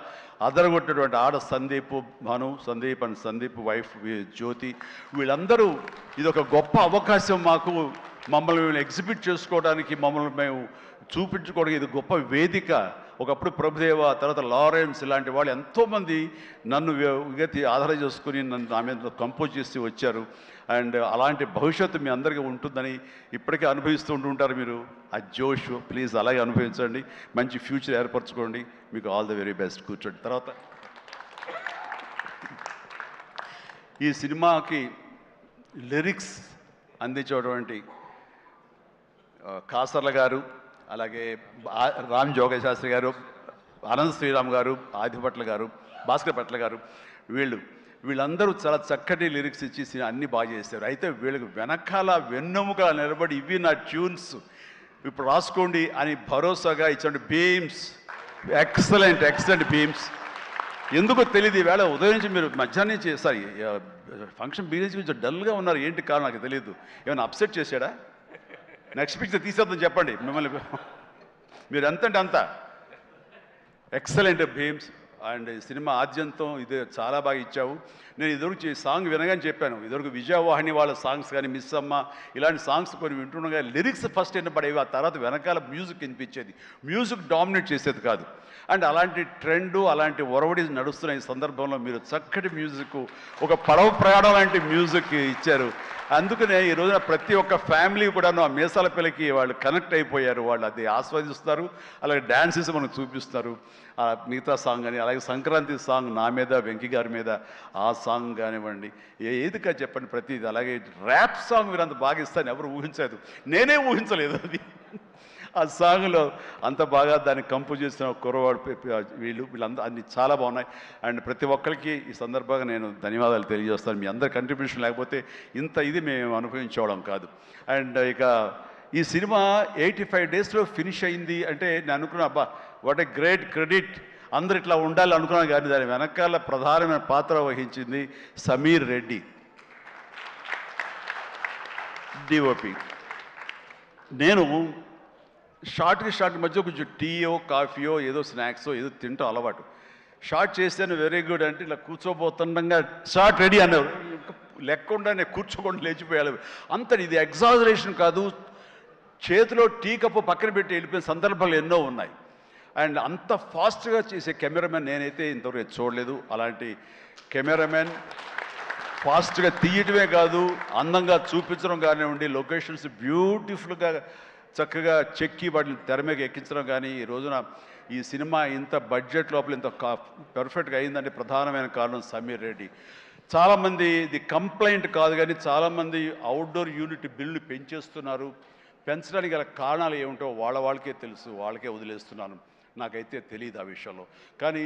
C: అదరగొట్టినటువంటి ఆడ సందీప్, భాను సందీప్ అండ్ సందీప్ వైఫ్ జ్యోతి, వీళ్ళందరూ ఇది ఒక గొప్ప అవకాశం మాకు, మమ్మల్ని ఎగ్జిబిట్ చేసుకోవడానికి, మమ్మల్ని మేము చూపించుకోవడానికి ఇది గొప్ప వేదిక. ఒకప్పుడు ప్రభుదేవ, తర్వాత లారెన్స్ ఇలాంటి వాళ్ళు ఎంతోమంది నన్ను విగతి ఆధారం చేసుకుని నన్ను నా మీద కంపోజ్ చేసి వచ్చారు. అండ్ అలాంటి భవిష్యత్తు మీ అందరికీ ఉంటుందని ఇప్పటికే అనుభవిస్తూ ఉంటుంటారు మీరు. ఆ జోష్ ప్లీజ్ అలాగే అనుభవించండి, మంచి ఫ్యూచర్ ఏర్పరచుకోండి. మీకు ఆల్ ది వెరీ బెస్ట్. కూర్చోండి. తర్వాత ఈ సినిమాకి లిరిక్స్ అందించేటువంటి కాసర్ల గారు, అలాగే రామ్ జోగ శాస్త్రి గారు, అనంత్ శ్రీరామ్ గారు, ఆదిపట్ల గారు, భాస్కర్ పట్ల గారు, వీళ్ళందరూ చాలా చక్కటి లిరిక్స్ ఇచ్చి అన్నీ బాగా చేశారు. అయితే వీళ్ళకి వెనకాల వెన్నెముక నిలబడి ఇవి నా ట్యూన్స్ ఇప్పుడు రాసుకోండి అని భరోసాగా ఇచ్చిన బీమ్స్, ఎక్సలెంట్ బీమ్స్. ఎందుకో తెలియదు, ఈవేళ ఉదయం నుంచి మీరు మధ్యాహ్నం నుంచి సారీ ఫంక్షన్ బిగిన నుంచి కొంచెం డల్గా ఉన్నారు, ఏంటి కారణం నాకు తెలియదు. ఏమైనా అప్సెట్ చేశాడా? నెక్స్ట్ పిక్చర్ తీసేద్దాం చెప్పండి మిమ్మల్ని. మీరు ఎంత అంటే అంత ఎక్సలెంట్ భీమ్స్. అండ్ సినిమా ఆద్యంతం ఇది చాలా బాగా ఇచ్చావు. నేను ఇదివరకు సాంగ్ వినగానే చెప్పాను, ఇదివరకు విజయవాహిని వాళ్ళ సాంగ్స్ కానీ, మిస్ అమ్మ ఇలాంటి సాంగ్స్ కొన్ని వింటుండగా లిరిక్స్ ఫస్ట్ వినపడేవి, ఆ తర్వాత వెనకాల మ్యూజిక్ వినిపించేది, మ్యూజిక్ డామినేట్ చేసేది కాదు. అండ్ అలాంటి ట్రెండు, అలాంటి ఒరవడి నడుస్తున్న ఈ సందర్భంలో మీరు చక్కటి మ్యూజిక్, ఒక పడవ ప్రయాణం లాంటి మ్యూజిక్ ఇచ్చారు. అందుకనే ఈ రోజున ప్రతి ఒక్క ఫ్యామిలీ కూడా ఆ మీసాల పిల్లకి వాళ్ళు కనెక్ట్ అయిపోయారు, వాళ్ళు అది ఆస్వాదిస్తారు, అలాగే డ్యాన్సెస్ మనకు చూపిస్తారు. మిగతా సాంగ్ కానీ, అలాగే సంక్రాంతి సాంగ్ నా మీద వెంకీ గారి మీద ఆ సాంగ్ కానివ్వండి, ఏదిగా చెప్పండి ప్రతిది. అలాగే ర్యాప్ సాంగ్ మీరు అంత బాగా ఇస్తాను ఎవరు ఊహించలేదు, నేనే ఊహించలేదు అది. ఆ సాంగ్లో అంత బాగా దాన్ని కంపోజ్ చేసిన కుర్రవాడు వీళ్ళందరూ అన్ని చాలా బాగున్నాయి. అండ్ ప్రతి ఒక్కరికి ఈ సందర్భంగా నేను ధన్యవాదాలు తెలియజేస్తాను. మీ అందరి కంట్రిబ్యూషన్ లేకపోతే ఇంత ఇది మేము అనుభవించుకోవడం కాదు. అండ్ ఇక ఈ సినిమా 85 డేస్లో ఫినిష్ అయింది అంటే నేను అనుకున్నా, అబ్బా వాట్ ఏ గ్రేట్ క్రెడిట్, అందరు ఇట్లా ఉండాలి అనుకున్నాను. కానీ దాని వెనకాల ప్రధానమైన పాత్ర వహించింది సమీర్ రెడ్డి, డిఓపి. నేను షార్ట్ మధ్య కొంచెం టీయో కాఫీయో ఏదో స్నాక్సో ఏదో తింటూ అలవాటు. షార్ట్ చేస్తాను వెరీ గుడ్ అంటే ఇలా కూర్చోబోతుండగా షార్ట్ రెడీ అన్నారు, లెక్కకుండా నేను కూర్చోకుండా లేచిపోయాలి. అంత ఇది ఎగ్జాజరేషన్ కాదు, చేతిలో టీ కప్పు పక్కన పెట్టి వెళ్ళిపోయిన సందర్భాలు ఎన్నో ఉన్నాయి. అండ్ అంత ఫాస్ట్గా చేసే కెమెరామెన్ నేనైతే ఇంతవరకు చూడలేదు. అలాంటి కెమెరామెన్ ఫాస్ట్గా తీయటమే కాదు, అందంగా చూపించడం కానివ్వండి, లొకేషన్స్ బ్యూటిఫుల్గా చక్కగా చెక్కి వాటిని తెర మీద ఎక్కించడం కానీ, ఈ రోజున ఈ సినిమా ఇంత బడ్జెట్ లోపల ఇంత పర్ఫెక్ట్గా అయిందంటే ప్రధానమైన కారణం సమీర్ రెడ్డి. చాలామంది ఇది కంప్లైంట్ కాదు కానీ చాలామంది అవుట్డోర్ యూనిట్ బిల్లు పెంచేస్తున్నారు. పెంచడానికి గల కారణాలు ఏమిటో వాళ్ళకే తెలుసు, వాళ్ళకే వదిలేస్తున్నాను, నాకైతే తెలియదు ఆ విషయంలో. కానీ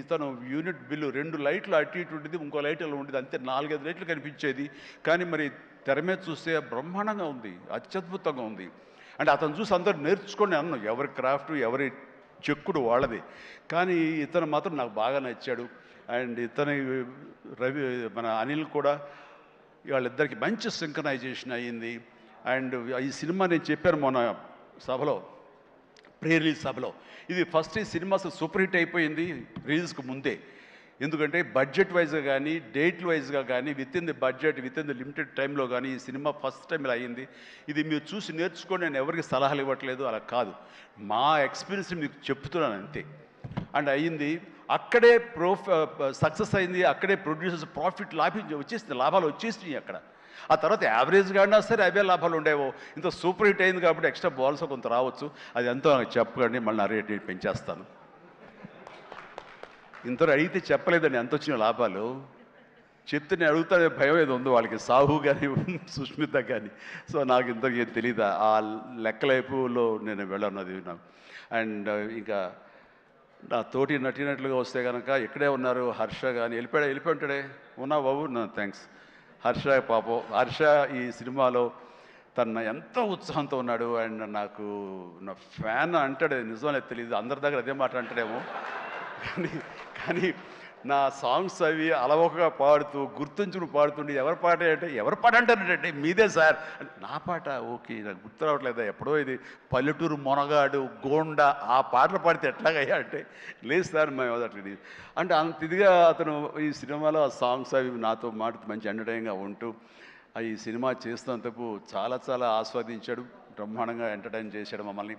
C: ఇతను యూనిట్ బిల్లు 2 లైట్లు అటు ఇటు ఉండేది, ఇంకో లైట్ అలా ఉండేది, అంతే 4-5 లైట్లు కనిపించేది. కానీ మరి తెర మీద చూస్తే బ్రహ్మాండంగా ఉంది, అత్యద్భుతంగా ఉంది. అంటే అతను చూసి అందరూ నేర్చుకొని అన్నాం, ఎవరి క్రాఫ్ట్ ఎవరి చెక్కుడు వాళ్ళది. కానీ ఇతను మాత్రం నాకు బాగా నచ్చాడు. అండ్ ఇతని మన అనిల్ కూడా, వాళ్ళిద్దరికి మంచి సింక్రనైజేషన్ అయ్యింది. అండ్ ఈ సినిమా నేను చెప్పాను మొన్న సభలో, ప్రీ రిలీజ్ సభలో, ఇది ఫస్ట్ ఈ సినిమా సూపర్ హిట్ అయిపోయింది రిలీజ్కి ముందే. ఎందుకంటే బడ్జెట్ వైజ్గా కానీ, డేట్ వైజ్గా కానీ, with in the budget, with in the limited టైంలో కానీ ఈ సినిమా ఫస్ట్ టైం ఇలా అయ్యింది. ఇది మీరు చూసి నేర్చుకొని నేను ఎవరికి సలహాలు ఇవ్వట్లేదు, అలా కాదు, మా ఎక్స్పీరియన్స్ మీకు చెప్తున్నాను అంతే. అండ్ అయ్యింది, అక్కడే సక్సెస్ అయింది, అక్కడే ప్రొడ్యూసర్స్ ప్రాఫిట్ వచ్చేసింది, లాభాలు వచ్చేసినాయి అక్కడ. ఆ తర్వాత యావరేజ్గా అయినా సరే అవే లాభాలు ఉండేవో. ఇంత సూపర్ హిట్ అయింది కాబట్టి ఎక్స్ట్రా బాల్స్ కొంత రావచ్చు, అది ఎంతో నాకు చెప్పకండి, మళ్ళీ నా రేట్ పెంచేస్తాను. ఇంతలో అడిగితే చెప్పలేదండి ఎంత వచ్చిన లాభాలు. చెప్తే నేను అడుగుతానే భయం ఏదో ఉంది వాళ్ళకి, సాహు కానీ సుష్మిత కానీ. సో నాకు ఇంతకీ ఏం తెలియదు, ఆ లెక్కలైపులో నేను వెళ్ళన్నది నాకు. అండ్ ఇంకా నా తోటి నటినట్లుగా వస్తే కనుక ఇక్కడే ఉన్నారు హర్ష కానీ, వెళ్ళిపోయి ఉంటాడే, ఉన్నా బాబు నా థ్యాంక్స్. హర్ష పాపం, హర్ష ఈ సినిమాలో తన ఎంతో ఉత్సాహంతో ఉన్నాడు. అండ్ నాకు నా ఫ్యాన్ అంటాడు, నిజమనే తెలియదు, అందరి దగ్గర అదే మాట అంటాడేమో, కానీ కానీ నా సాంగ్స్ అవి అలవోకగా పాడుతూ గుర్తుంచుకుని పాడుతుండే, ఎవరి పాట అంటే ఎవరి పాట అంటారంటే మీదే సార్ అంటే, నా పాట ఓకే నాకు గుర్తు రావట్లేదా, ఎప్పుడో ఇది పల్లెటూరు మొనగాడు గోండా ఆ పాటలు పాడితే ఎట్లాగయ్యా అంటే, లేదు సార్ మేము అట్లా అంటే అంత ఇదిగా అతను ఈ సినిమాలో ఆ సాంగ్స్ అవి నాతో మాట మంచి ఎంటర్టైన్గా ఉంటూ ఈ సినిమా చేస్తున్నందుకు చాలా చాలా ఆస్వాదించాడు, బ్రహ్మాండంగా ఎంటర్టైన్ చేశాడు మమ్మల్ని.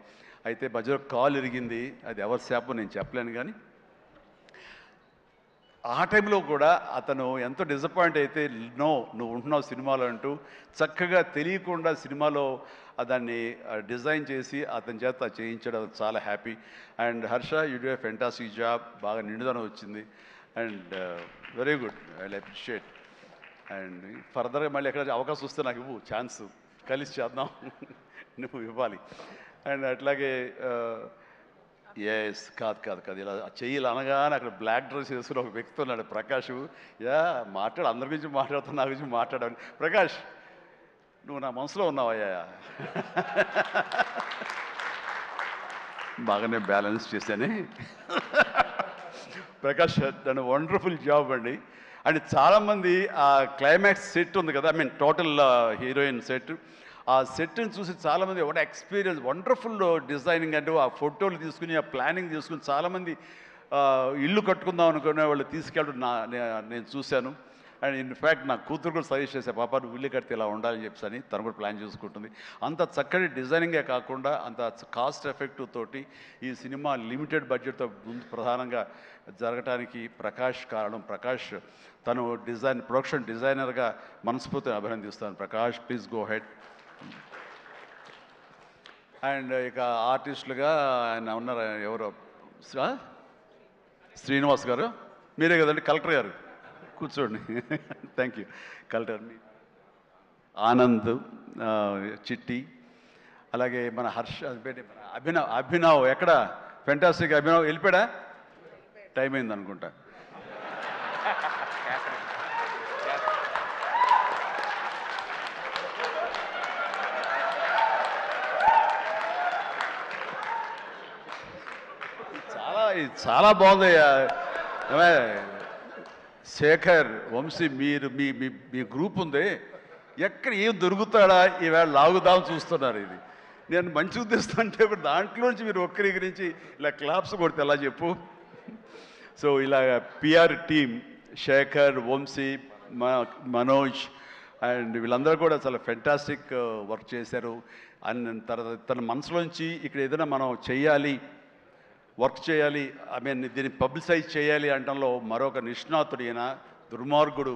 C: అయితే మధ్యలో కాల్ ఇరిగింది, అది ఎవరి శాపం నేను చెప్పలేను, కానీ ఆ టైంలో కూడా అతను ఎంతో డిసప్పాయింట్ అయితే, నో నువ్వు ఉంటున్నావు సినిమాలో అంటూ చక్కగా తెలియకుండా సినిమాలో దాన్ని డిజైన్ చేసి అతని చేత చేయించడం చాలా happy. And Harsha you do a fantastic job, బాగా నిండుదనం వచ్చింది. And very good, I appreciate. And ఫర్దర్గా మళ్ళీ ఎక్కడ అవకాశం వస్తే నాకు ఇవ్వు, ఛాన్స్ కలిసి చేద్దాం నువ్వు ఇవ్వాలి. అండ్ అట్లాగే ఎస్ కాదు ఇలా చెయ్యాలి అనగానే అక్కడ బ్లాక్ డ్రెస్ వేసుకుని ఒక వ్యక్తి ఉన్నాడు, ప్రకాష్. యా మాట్లాడు, అందరి గురించి మాట్లాడుతాను, నా గురించి మాట్లాడాను. ప్రకాష్ నువ్వు నా మనసులో ఉన్నావయ్యా బాగానే బ్యాలెన్స్ చేశానే ప్రకాష్ నన్ను వండర్ఫుల్ జాబ్ అండి. అండ్ చాలామంది ఆ క్లైమాక్స్ సెట్ ఉంది కదా, I mean total heroine set, ఆ సెట్ని చూసి చాలామంది ఒక ఎక్స్పీరియన్స్, వండర్ఫుల్ డిజైనింగ్ అంటే ఆ ఫోటోలు తీసుకుని ఆ ప్లానింగ్ తీసుకుని చాలామంది ఇల్లు కట్టుకుందాం అనుకునే వాళ్ళు తీసుకెళ్ళడం నేను చూశాను. అండ్ ఇన్ఫ్యాక్ట్ నా కూతురు కూడా సజెస్ట్ చేసే, పాప నువ్వు ఇల్లు కడితే ఇలా ఉండాలని చెప్పని తను కూడా ప్లాన్ చేసుకుంటుంది. అంత చక్కటి డిజైనింగే కాకుండా అంత కాస్ట్ ఎఫెక్టివ్ తోటి ఈ సినిమా లిమిటెడ్ బడ్జెట్తో ముందు ప్రధానంగా జరగటానికి ప్రకాష్ కారణం. ప్రకాష్ తను ప్రొడక్షన్ డిజైనర్గా మనస్ఫూర్తిగా అభినందిస్తాను. Prakash please go ahead. And ఇక ఆర్టిస్టులుగా ఆయన ఉన్నారు, ఎవరో శ్రీనివాస్ గారు, మీరే కదండి కలెక్టర్ గారు, కూర్చోండి థ్యాంక్ యూ. కలెక్టర్ ఆనంద్, చిట్టి, అలాగే మన హర్ష, అభినవ్ ఎక్కడ ఫెంటాస్టిక్ అభినవ్ వెళ్ళిపోయాడా, టైం అయింది అనుకుంటా. చాలా బాగుందయ్యా. శేఖర్, వంశీ, మీరు మీ మీ గ్రూప్ ఉంది, ఎక్కడ ఏం దొరుకుతాడా ఈవేళ లాగుదాం చూస్తున్నారు. ఇది నేను మంచి ఉద్దేశం అంటే ఇప్పుడు దాంట్లోంచి మీరు ఒక్కరి గురించి ఇలా క్లాప్స్ కొడితే ఎలా చెప్పు. సో ఇలా PR team Shekhar, Vamsi, Manoj and వీళ్ళందరూ కూడా చాలా ఫెంటాస్టిక్ వర్క్ చేశారు. అండ్ తర్వాత తన మనసులోంచి ఇక్కడ ఏదైనా మనం చెయ్యాలి, వర్క్ చేయాలి, ఐ మీన్ దీన్ని పబ్లిసైజ్ చేయాలి అనడంలో మరొక నిష్ణాతుడు ఈయన, దుర్మార్గుడు.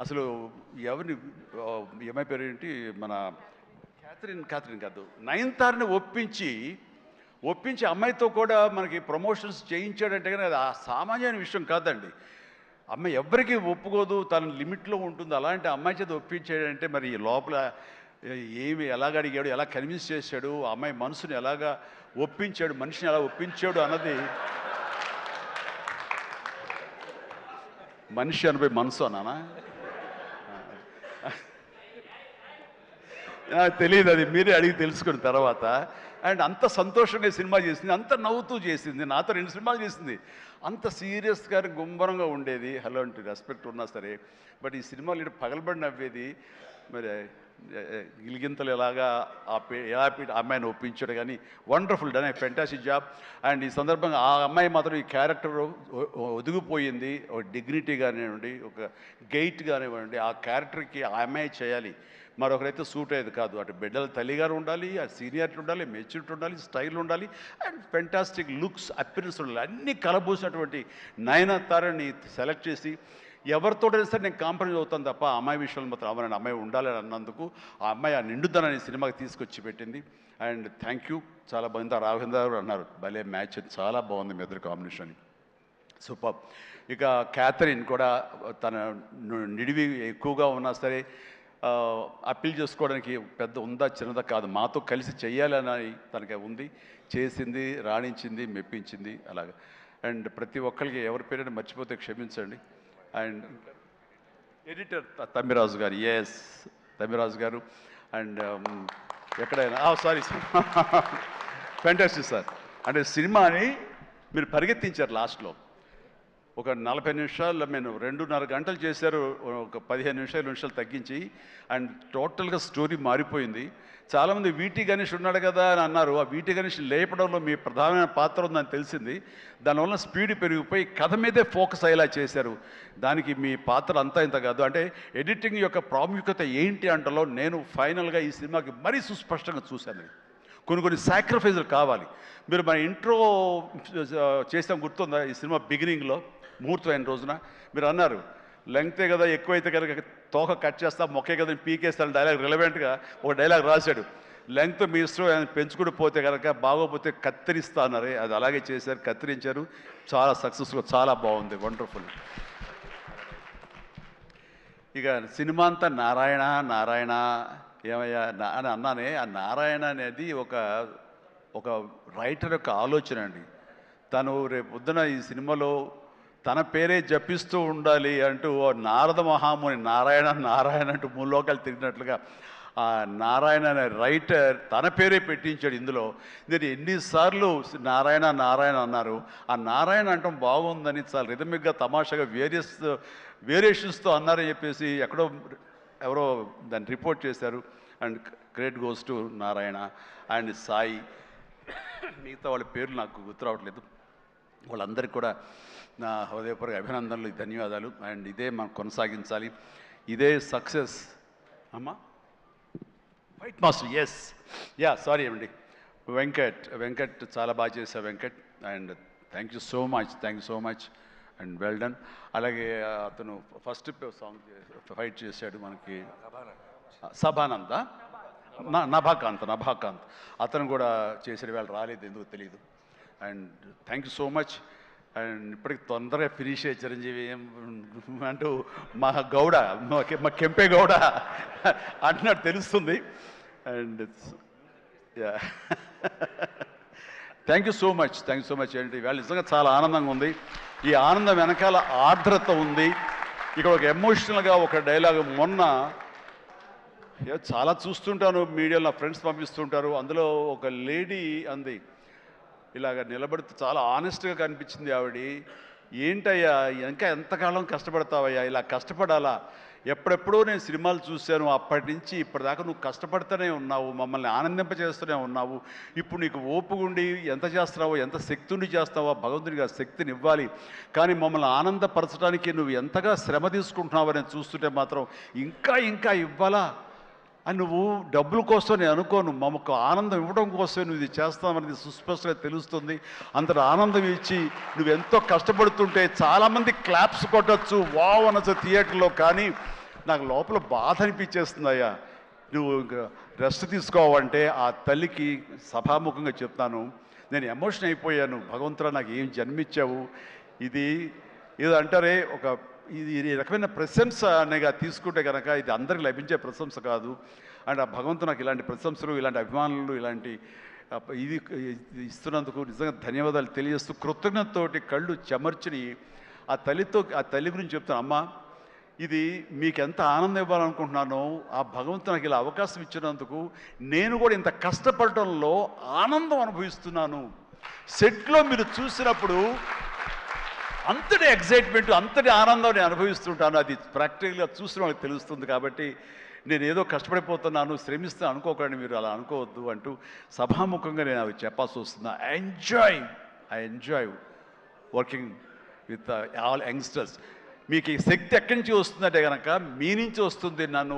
C: అసలు ఎవరిని ఏమై పేరు ఏంటి, మన క్యాథరిన్ కాదు, నయనతారని ఒప్పించి అమ్మాయితో కూడా మనకి ప్రమోషన్స్ చేయించాడంటే కానీ అది ఆ సామాన్యమైన విషయం కాదండి. అమ్మాయి ఎవరికి ఒప్పుకోదు, తన లిమిట్లో ఉంటుంది. అలాంటి అమ్మాయి చేత ఒప్పించాడంటే మరి లోపల ఏమి ఎలాగ అడిగాడు, ఎలా కన్విన్స్ చేశాడు, ఆ అమ్మాయి మనసుని ఎలాగా ఒప్పించాడు, మనిషిని ఎలా ఒప్పించాడు అన్నది, మనిషి అనిపై మనసు అన్నానా తెలియదు, అది మీరే అడిగి తెలుసుకున్న తర్వాత. అండ్ అంత సంతోషంగా సినిమా చేసింది, అంత నవ్వుతూ చేసింది, నాతో 2 సినిమాలు చేసింది. అంత సీరియస్గా గుంభరంగా ఉండేది, అలాంటి రెస్పెక్ట్ ఉన్నా సరే. బట్ ఈ సినిమాలో పగలబడి నవ్వేది. మరి గిలిగింతలు ఎలాగా ఎలా అమ్మాయిని ఒప్పించాడు, కానీ wonderful done, fantastic job. And ఈ సందర్భంగా ఆ అమ్మాయి మాత్రం ఈ క్యారెక్టర్ ఒదిగిపోయింది. ఒక డిగ్నిటీ కానివ్వండి, ఒక గెయిట్ కానివ్వండి, ఆ క్యారెక్టర్కి ఆ అమ్మాయి చేయాలి, మరొకరైతే సూట్ అయ్యేది కాదు. అటు బిడ్డల తల్లిగారు ఉండాలి, ఆ సీనియారిటీ ఉండాలి, మెచ్యూరిటీ ఉండాలి, స్టైల్ ఉండాలి, అండ్ ఫెంటాస్టిక్ లుక్స్, అపిరెన్స్ ఉండాలి. అన్నీ కలబోసినటువంటి నయనతారని సెలెక్ట్ చేసి ఎవరితోటైనా సరే నేను కాంప్రమైజ్ అవుతాను తప్ప ఆ అమ్మాయి విషయంలో మాత్రం అమ్మాయి అమ్మాయి ఉండాలని అన్నందుకు ఆ అమ్మాయి ఆ నిండుదనాన్ని సినిమాకి తీసుకొచ్చి పెట్టింది. And thank you. చాలా బాగుంది. రాఘవేంద్ర గారు అన్నారు భలే మ్యాచ్, చాలా బాగుంది మీ ఇద్దరు కాంబినేషన్. సూపర్. ఇక క్యాథరిన్ కూడా తన నిడివి ఎక్కువగా ఉన్నా సరే అప్పీల్ చేసుకోవడానికి పెద్ద ఉందా చిన్నదా కాదు, మాతో కలిసి చెయ్యాలని తనకి ఉంది, చేసింది, రాణించింది, మెప్పించింది అలాగా. అండ్ ప్రతి ఒక్కరికి ఎవరి పేరైనా మర్చిపోతే క్షమించండి. అండ్ ఎడిటర్ తమ్మిరాజు గారు, ఎస్ తమ్మిరాజు గారు. అండ్ ఎక్కడైనా సారీ ఫ్యాంటాస్టిక్ సార్. అంటే సినిమాని మీరు పరిగెత్తించారు లాస్ట్లో. ఒక 40 నిమిషాల్లో నేను 2.5 గంటలు చేశారు, ఒక 15 నిమిషాలు తగ్గించి. అండ్ టోటల్గా స్టోరీ మారిపోయింది. చాలామంది వీటి గణేష్ ఉన్నాడు కదా అని అన్నారు. ఆ వీటి గణేష్ లేపడంలో మీ ప్రధానమైన పాత్ర ఉందని తెలిసింది. దానివల్ల స్పీడ్ పెరిగిపోయి కథ మీదే ఫోకస్ అయ్యేలా చేశారు. దానికి మీ పాత్ర అంతా ఇంత కాదు. అంటే ఎడిటింగ్ యొక్క ప్రాముఖ్యత ఏంటి అంటలో నేను ఫైనల్గా ఈ సినిమాకి మరీ సుస్పష్టంగా చూశాను. కొన్ని సాక్రిఫైజులు కావాలి. మీరు మన ఇంట్రో చేసాం గుర్తుందా? ఈ సినిమా బిగినింగ్లో ముహూర్తం అయిన రోజున మీరు అన్నారు, లెంగ్తే కదా ఎక్కువైతే కనుక తోక కట్ చేస్తా, మొక్కే కదా పీకేస్తాను డైలాగ్. రిలవెంట్గా ఒక డైలాగ్ రాశాడు, లెంగ్త్ మీ ఇష్టం, ఆయన పెంచుకుంటూ పోతే కనుక బాగోపోతే కత్తిరిస్తా అన్నారే, అది అలాగే చేశారు, కత్తిరించారు. చాలా సక్సెస్ఫుల్, చాలా బాగుంది, వండర్ఫుల్. ఇక సినిమా అంతా నారాయణ నారాయణ ఏమయ్యా అని అన్నానే. ఆ నారాయణ అనేది ఒక రైటర్ యొక్క ఆలోచన అండి. తను రేపు పొద్దున ఈ సినిమాలో తన పేరే జపిస్తూ ఉండాలి అంటూ నారద మహాముని నారాయణ నారాయణ అంటూ మూలోకాలు తిరిగినట్లుగా ఆ నారాయణ అనే రైటర్ తన పేరే పెట్టించాడు ఇందులో. నేను ఎన్నిసార్లు నారాయణ నారాయణ అన్నారు. ఆ నారాయణ అంటాం బాగుందని చాలా రిథమిక్గా తమాషాగా వేరియేషన్స్తో అన్నారని చెప్పేసి ఎవరో దాన్ని రిపోర్ట్ చేశారు. And credit goes to Narayana and Sai. మిగతా వాళ్ళ పేర్లు నాకు గుర్తు రావట్లేదు. వాళ్ళందరికీ కూడా నా హృదయపూర్వక అభినందనలు, ధన్యవాదాలు. అండ్ ఇదే మనం కొనసాగించాలి, ఇదే సక్సెస్. అమ్మా వైట్ మాస్టర్, ఎస్ సారీ అండి, వెంకట్ చాలా బాగా చేశారు Venkat. And thank you so much and well done. అలాగే అతను ఫస్ట్ సాంగ్ ఫైట్ చేశాడు మనకి సభానంద, నభాకాంత్ అతను కూడా చేసాడు. వాళ్ళు రాలేదు, ఎందుకు తెలియదు. And thank you so much. And ఇప్పటికి తొందరగా ఫినిష్ అయ్యే చిరంజీవి అంటూ మా గౌడ, మా కెంపే గౌడ అంటున్నట్టు తెలుస్తుంది. And thank you so much ఏంటి వాళ్ళు నిజంగా చాలా ఆనందంగా ఉంది. ఈ ఆనందం వెనకాల ఆర్ద్రత ఉంది. ఇక్కడ ఒక ఎమోషనల్గా ఒక డైలాగ్ మొన్న చాలా చూస్తుంటాను మీడియాలో, నా ఫ్రెండ్స్ పంపిస్తుంటారు. అందులో ఒక లేడీ అంది, ఇలాగ నిలబడితే చాలా ఆనెస్ట్గా కనిపించింది ఆవిడ. ఏంటయ్యా ఇంకా ఎంతకాలం కష్టపడతావయ్యా, ఇలా కష్టపడాలా? ఎప్పుడెప్పుడో నేను సినిమాలు చూశాను, అప్పటి నుంచి ఇప్పటిదాకా నువ్వు కష్టపడుతూనే ఉన్నావు, మమ్మల్ని ఆనందింపచేస్తూనే ఉన్నావు. ఇప్పుడు నీకు ఓపుగుండి ఎంత చేస్తున్నావో, ఎంత శక్తిని చేస్తావో, భగవంతునికి ఆ శక్తిని ఇవ్వాలి. కానీ మమ్మల్ని ఆనందపరచడానికి నువ్వు ఎంతగా శ్రమ తీసుకుంటున్నావో నేను చూస్తుంటే మాత్రం ఇంకా ఇవ్వాలా అని నువ్వు డబ్బుల కోసం నేను అనుకోను, మమ్మకు ఆనందం ఇవ్వడం కోసమే నువ్వు ఇది చేస్తావనేది సుస్పష్టంగా తెలుస్తుంది. అంతటి ఆనందం ఇచ్చి నువ్వు ఎంతో కష్టపడుతుంటే చాలామంది క్లాప్స్ కొట్టచ్చు, వావ్ అనొచ్చు థియేటర్లో. కానీ నాకు లోపల బాధ అనిపించేస్తుందయ్యా. నువ్వు రెస్ట్ తీసుకోవంటే ఆ తల్లికి సభాముఖంగా చెప్తాను, నేను ఎమోషన్ అయిపోయాను. భగవంతుడా నాకు ఏం జన్మించావు. ఇది ఏదో అంటారే, ఈ రకమైన ప్రశంస అనేగా తీసుకుంటే కనుక ఇది అందరికి లభించే ప్రశంస కాదు. అండ్ ఆ భగవంతుడు నాకు ఇలాంటి ప్రశంసలు, ఇలాంటి అభిమానులు, ఇలాంటి ఇది ఇస్తున్నందుకు నిజంగా ధన్యవాదాలు తెలియజేస్తూ కృతజ్ఞతతోటి కళ్ళు చెమర్చిని ఆ తల్లి గురించి చెప్తాను. అమ్మ, ఇది మీకు ఎంత ఆనందం ఇవ్వాలనుకుంటున్నానో ఆ భగవంతుడు నాకు ఇలా అవకాశం ఇచ్చినందుకు నేను కూడా ఇంత కష్టపడటంలో ఆనందం అనుభవిస్తున్నాను. సెట్లో మీరు చూసినప్పుడు అంతటి ఎగ్జైట్మెంట్, అంతటి ఆనందం నేను అనుభవిస్తుంటాను. అది ప్రాక్టికల్గా చూసిన వాళ్ళకి తెలుస్తుంది. కాబట్టి నేను ఏదో కష్టపడిపోతున్నాను, శ్రమిస్తాను అనుకోకండి, మీరు అలా అనుకోవద్దు అంటూ సభాముఖంగా నేను అవి చెప్పాల్సి వస్తుంది. I enjoy working with all youngsters. మీకు ఈ శక్తి ఎక్కడి నుంచి వస్తుందంటే కనుక మీ నుంచి వస్తుంది. నన్ను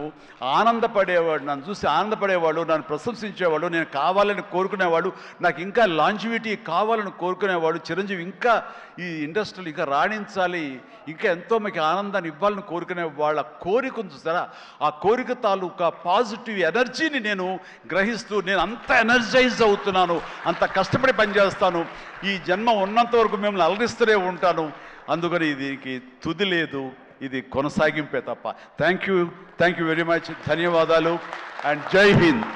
C: చూసి ఆనందపడేవాడు, నన్ను ప్రశంసించేవాడు, నేను కావాలని కోరుకునేవాడు, నాకు ఇంకా లాంజివిటీ కావాలని కోరుకునేవాడు, చిరంజీవి ఇంకా ఈ ఇండస్ట్రీలో ఇంకా రాణించాలి, ఇంకా ఎంతో మీకు ఆనందాన్ని ఇవ్వాలని కోరుకునే వాళ్ళ కోరిక ఉంది చూసారా, ఆ కోరిక తాలూకా పాజిటివ్ ఎనర్జీని నేను గ్రహిస్తూ నేను అంత ఎనర్జైజ్ అవుతున్నాను, అంత కష్టపడి పనిచేస్తాను. ఈ జన్మ ఉన్నంత వరకు మిమ్మల్ని అలరిస్తూనే ఉంటాను. అందుకని దీనికి తుది లేదు, ఇది కొనసాగింపే తప్ప. థ్యాంక్ యూ వెరీ మచ్, ధన్యవాదాలు అండ్ జై Hind.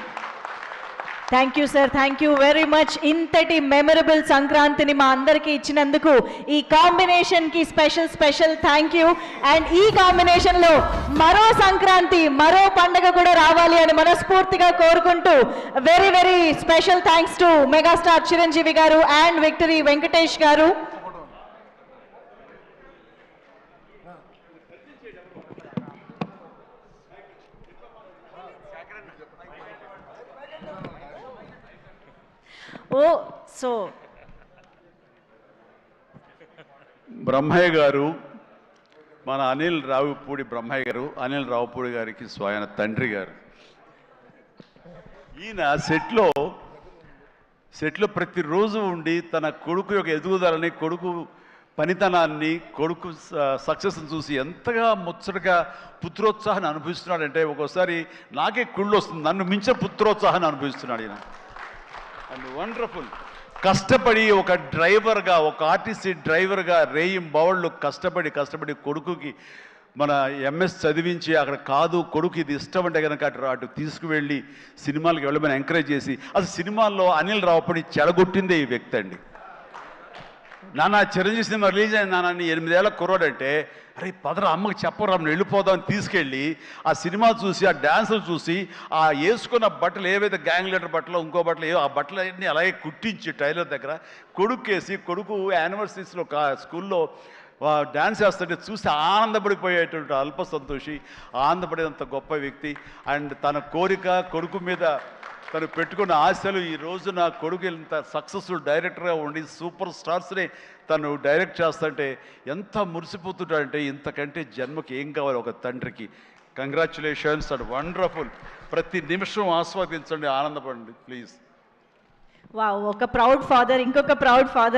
B: Thank you sir, thank you very much. ఇంతటి మెమరబుల్ సంక్రాంతిని మా అందరికీ ఇచ్చినందుకు ఈ కాంబినేషన్కి స్పెషల్ థ్యాంక్ యూ. అండ్ ఈ కాంబినేషన్లో మరో సంక్రాంతి, మరో పండగ కూడా రావాలి అని మనస్ఫూర్తిగా కోరుకుంటూ very special thanks to megastar Chiranjeevi గారు అండ్ విక్టరీ వెంకటేష్ గారు. సో
C: బ్రహ్మయ్య గారు, మన అనిల్ రావుపూడి బ్రహ్మయ్య గారు, అనిల్ రావుపూడి గారికి స్వయం తండ్రి గారు. ఈయన సెట్లో ప్రతిరోజు ఉండి తన కొడుకు యొక్క ఎదుగుదలని, కొడుకు పనితనాన్ని, కొడుకు సక్సెస్ని చూసి ఎంతగా ముచ్చటగా పుత్రోత్సాహాన్ని అనుభవిస్తున్నాడంటే ఒక్కోసారి నాకే కుళ్ళు వస్తుంది. నన్ను మించిన పుత్రోత్సాహాన్ని అనుభవిస్తున్నాడు ఈయన. And wonderful. కష్టపడి ఒక డ్రైవర్గా, ఒక ఆర్టీసీ డ్రైవర్గా రేయింబవళ్ళు కష్టపడి కొడుకుకి మన ఎంఎస్ చదివించి, అక్కడ కాదు కొడుకు ఇది ఇష్టం అంటే కనుక అటు తీసుకువెళ్ళి సినిమాలకు వెళ్ళమని ఎంకరేజ్ చేసి, అసలు సినిమాల్లో అనిల్ రావుపూడి చెడగొట్టిందే ఈ వ్యక్తి అండి. నాన్న చిరంజీవి సినిమా రిలీజ్ అయిన నాన్న 8 ఏళ్ళ కుర్రాడంటే, అరే పదరా అమ్మకి చెప్పరా వెళ్ళిపోదామని తీసుకెళ్ళి ఆ సినిమా చూసి, ఆ డ్యాన్సులు చూసి, ఆ వేసుకున్న బట్టలు ఏవైతే గ్యాంగ్ లీడర్ బట్టలు, ఇంకో బట్టలు ఏవో, ఆ బట్టలు అన్నీ అలాగే కుట్టించి టైలర్ దగ్గర కొడుకేసి, కొడుకు యానివర్సరీస్లో స్కూల్లో డ్యాన్స్ చేస్తుంటే చూసి ఆనందపడిపోయేటువంటి అల్ప సంతోషి, ఆనందపడేంత గొప్ప వ్యక్తి. అండ్ తన కోరిక, కొడుకు మీద తను పెట్టుకున్న ఆశలు, ఈ రోజు నా కొడుకు ఇంత సక్సెస్ఫుల్ డైరెక్టర్గా ఉండి సూపర్ స్టార్స్ని తను డైరెక్ట్ చేస్తుంటే ఎంత మురిసిపోతుంటాడంటే, ఇంతకంటే జన్మకి ఏం కావాలి ఒక తండ్రికి. Congratulations and wonderful. ప్రతి నిమిషం ఆస్వాదించండి, ఆనందపడండి ప్లీజ్.
B: వావ్, ఒక ప్రౌడ్ ఫాదర్, ఇంకొక ప్రౌడ్ ఫాదర్.